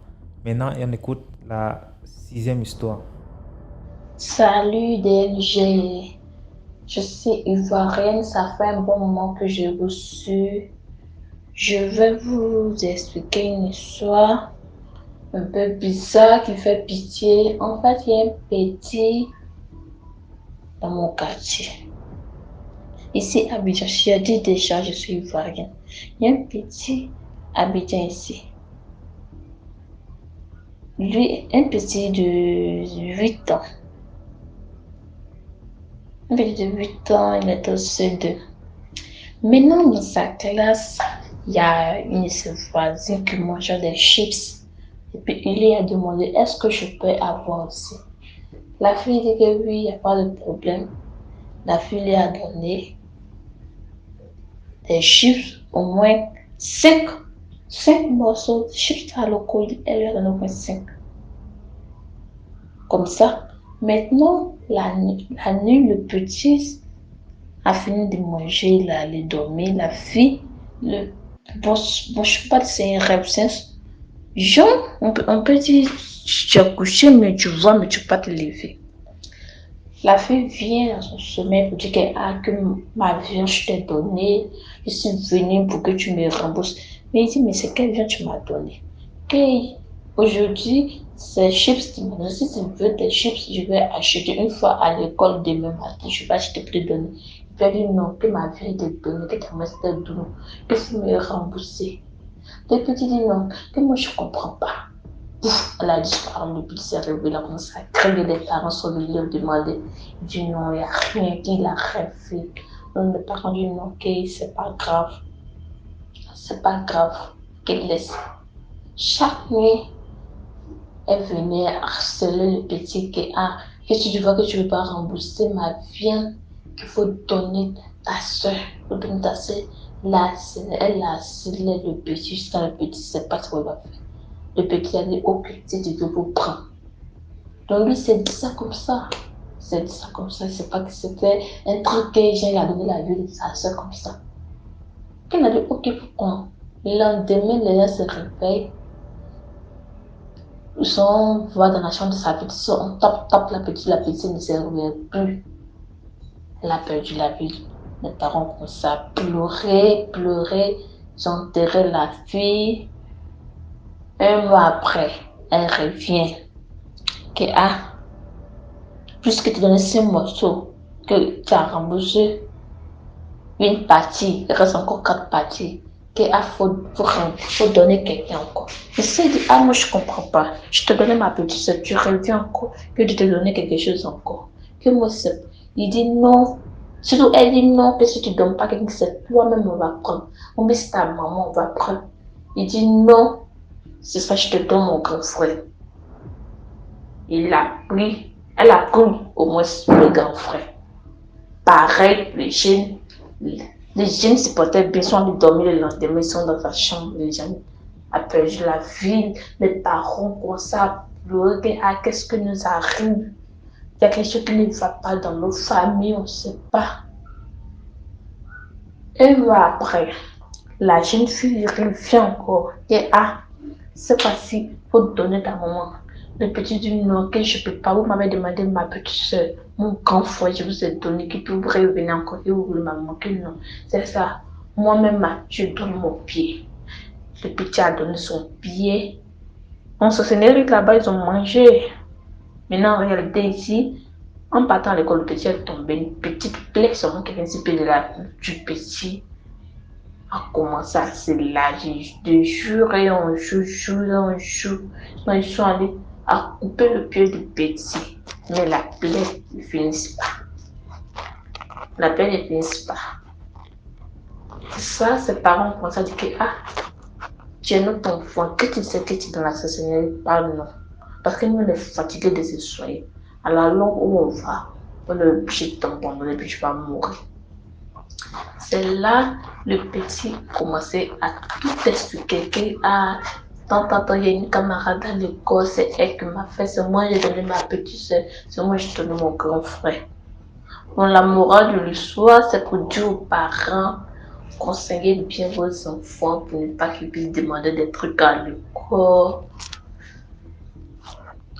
Maintenant, on écoute la 6e histoire. Salut DLG. Je suis ivoirienne, ça fait un bon moment que j'ai reçu. Je vais vous expliquer une histoire un peu bizarre qui fait pitié. En fait, il y a un petit dans mon quartier. Ici, à Abidjan, je dis déjà, je suis ivoirienne. Il y a un petit Abidjan ici. Lui, un petit de 8 ans. Un petit de 8 ans, il est au CE2. Maintenant, dans sa classe, il y a une de ses voisines qui mange des chips. Et puis, il lui a demandé, est-ce que je peux avoir aussi? La fille dit que oui, il n'y a pas de problème. La fille lui a donné des chips, au moins 5 morceaux de chips à l'eau, elle lui a donné au moins 5. Comme ça, maintenant, la nuit, le petit a fini de manger, il a allé dormir, la fille, bon, je ne sais pas si c'est un rêve, genre, on peut dire, tu as couché, mais tu vois, mais tu ne peux pas te lever. La fille vient dans son sommeil pour dire que ma viande, je t'ai donné, je suis venue pour que tu me rembourses. Mais il dit, mais c'est quelle viande tu m'as donné? Aujourd'hui, c'est chips qui m'ont donné. Si tu veux des chips, je vais acheter une fois à l'école demain matin. Je vais acheter plus de donner. Il va dire non, que ma viande est donnée, que ta mère était donnée, que tu me rembourser. Le petit dit non, que moi je ne comprends pas. Pouf, elle a disparu, le petit s'est réveillé, il a commencé à crier, les parents sont venus lui demander. Il dit non, il n'y a rien, qu'il a rêvé. Donc les parents disent non, ok, c'est pas grave, qu'il laisse. Chaque nuit, elle venait harceler le petit qui a, qu'est-ce que tu vois que tu ne veux pas rembourser ma viande, qu'il faut donner ta soeur, faut donner ta soeur. Là, elle a harcelé le petit jusqu'à le petit ne sait pas ce qu'il va faire. Le petit a dit, ok, si tu veux, vous prendre. Donc lui, c'est dit ça comme ça. C'est dit ça comme ça. C'est pas que c'était un truc que j'ai a donné la vie de sa soeur comme ça. Elle a dit, ok, pourquoi? Le lendemain, les gens se réveillent. On va dans la chambre de sa petite soeur, on tape la petite ne se réveille plus. Elle a perdu la vie. Les parents commencent à pleurer. Ils ont enterré la fille. Un mois après, elle revient. Puisque tu donnes 5 morceaux, que tu as remboursé une partie, il reste encore 4 parties. Il faut donner quelqu'un encore. Et si dit, moi je comprends pas, je te donnais ma petite soeur, tu reviens encore, que je te donnais quelque chose encore. Que moi c'est. Il dit non. Surtout elle dit non, que si tu ne donnes pas quelque chose, c'est toi-même on va prendre. On met ta maman, on va prendre. Il dit non, c'est ça, je te donne mon grand frère. Il a pris, elle a pris au moins le grand frère. Pareil, les jeunes se portaient bien, sont allés dormir le lendemain, ils sont dans sa chambre, les jeunes ont perdu la vie, les parents commencent à pleurer, qu'est-ce que nous arrive? Il y a quelque chose qui ne va pas dans nos familles, on ne sait pas. Un mois après, la jeune fille revient encore, et c'est facile, il faut donner ta maman. Le petit dit non, que je ne peux pas, vous m'avez demandé ma petite soeur, mon grand frère, je vous ai donné, qui peut revenir encore, et vous voulez maman, que non. C'est ça, moi-même, je donne mon pied. Le petit a donné son pied. On se sénérique là-bas, ils ont mangé. Maintenant, en réalité, ici, en partant à l'école, le petit est tombé, une petite plaie, seulement qui vient du petit a commencé à s'élargir de jour et en jour. Donc, ils sont allés à couper le pied du petit. Mais la plaie ne finit pas. La plaie ne finit pas. Ça, ses parents commencent à dire que tu es notre enfant, que tu sais que tu es dans la sorcellerie, parle-nous. Parce que nous, on est fatigués de se soigner. À la longue où on va, on est obligé de tomber, on est obligé de mourir. C'est là le petit commençait à tout expliquer que tant, il y a une camarade dans l'école, c'est elle qui m'a fait, c'est moi j'ai donné ma petite soeur, c'est moi j'ai donné mon grand frère. Bon, la morale de l'histoire, c'est pour dire aux parents, conseillez bien vos enfants pour ne pas qu'ils puissent demander des trucs à l'école.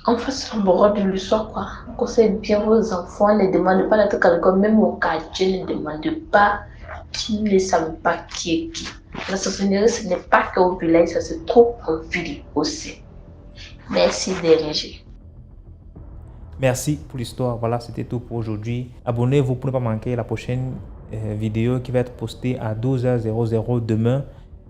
En fait, c'est la morale de l'histoire, quoi. Conseillez bien vos enfants, ne demandez pas des trucs à l'école, même au quartier, ne demandez pas. Qui ne savent pas qui est qui. La sorcellerie, ce n'est pas qu'au village, ça se trouve en ville aussi. Merci DRG. Merci pour l'histoire. Voilà, c'était tout pour aujourd'hui. Abonnez-vous pour ne pas manquer la prochaine vidéo qui va être postée à 12h00 demain.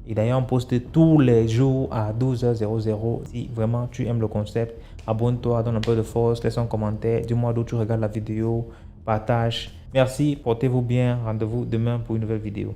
Et d'ailleurs, on poste tous les jours à 12h00. Si vraiment tu aimes le concept, abonne-toi, donne un peu de force, laisse un commentaire, dis-moi d'où tu regardes la vidéo, partage. Merci, portez-vous bien. Rendez-vous demain pour une nouvelle vidéo.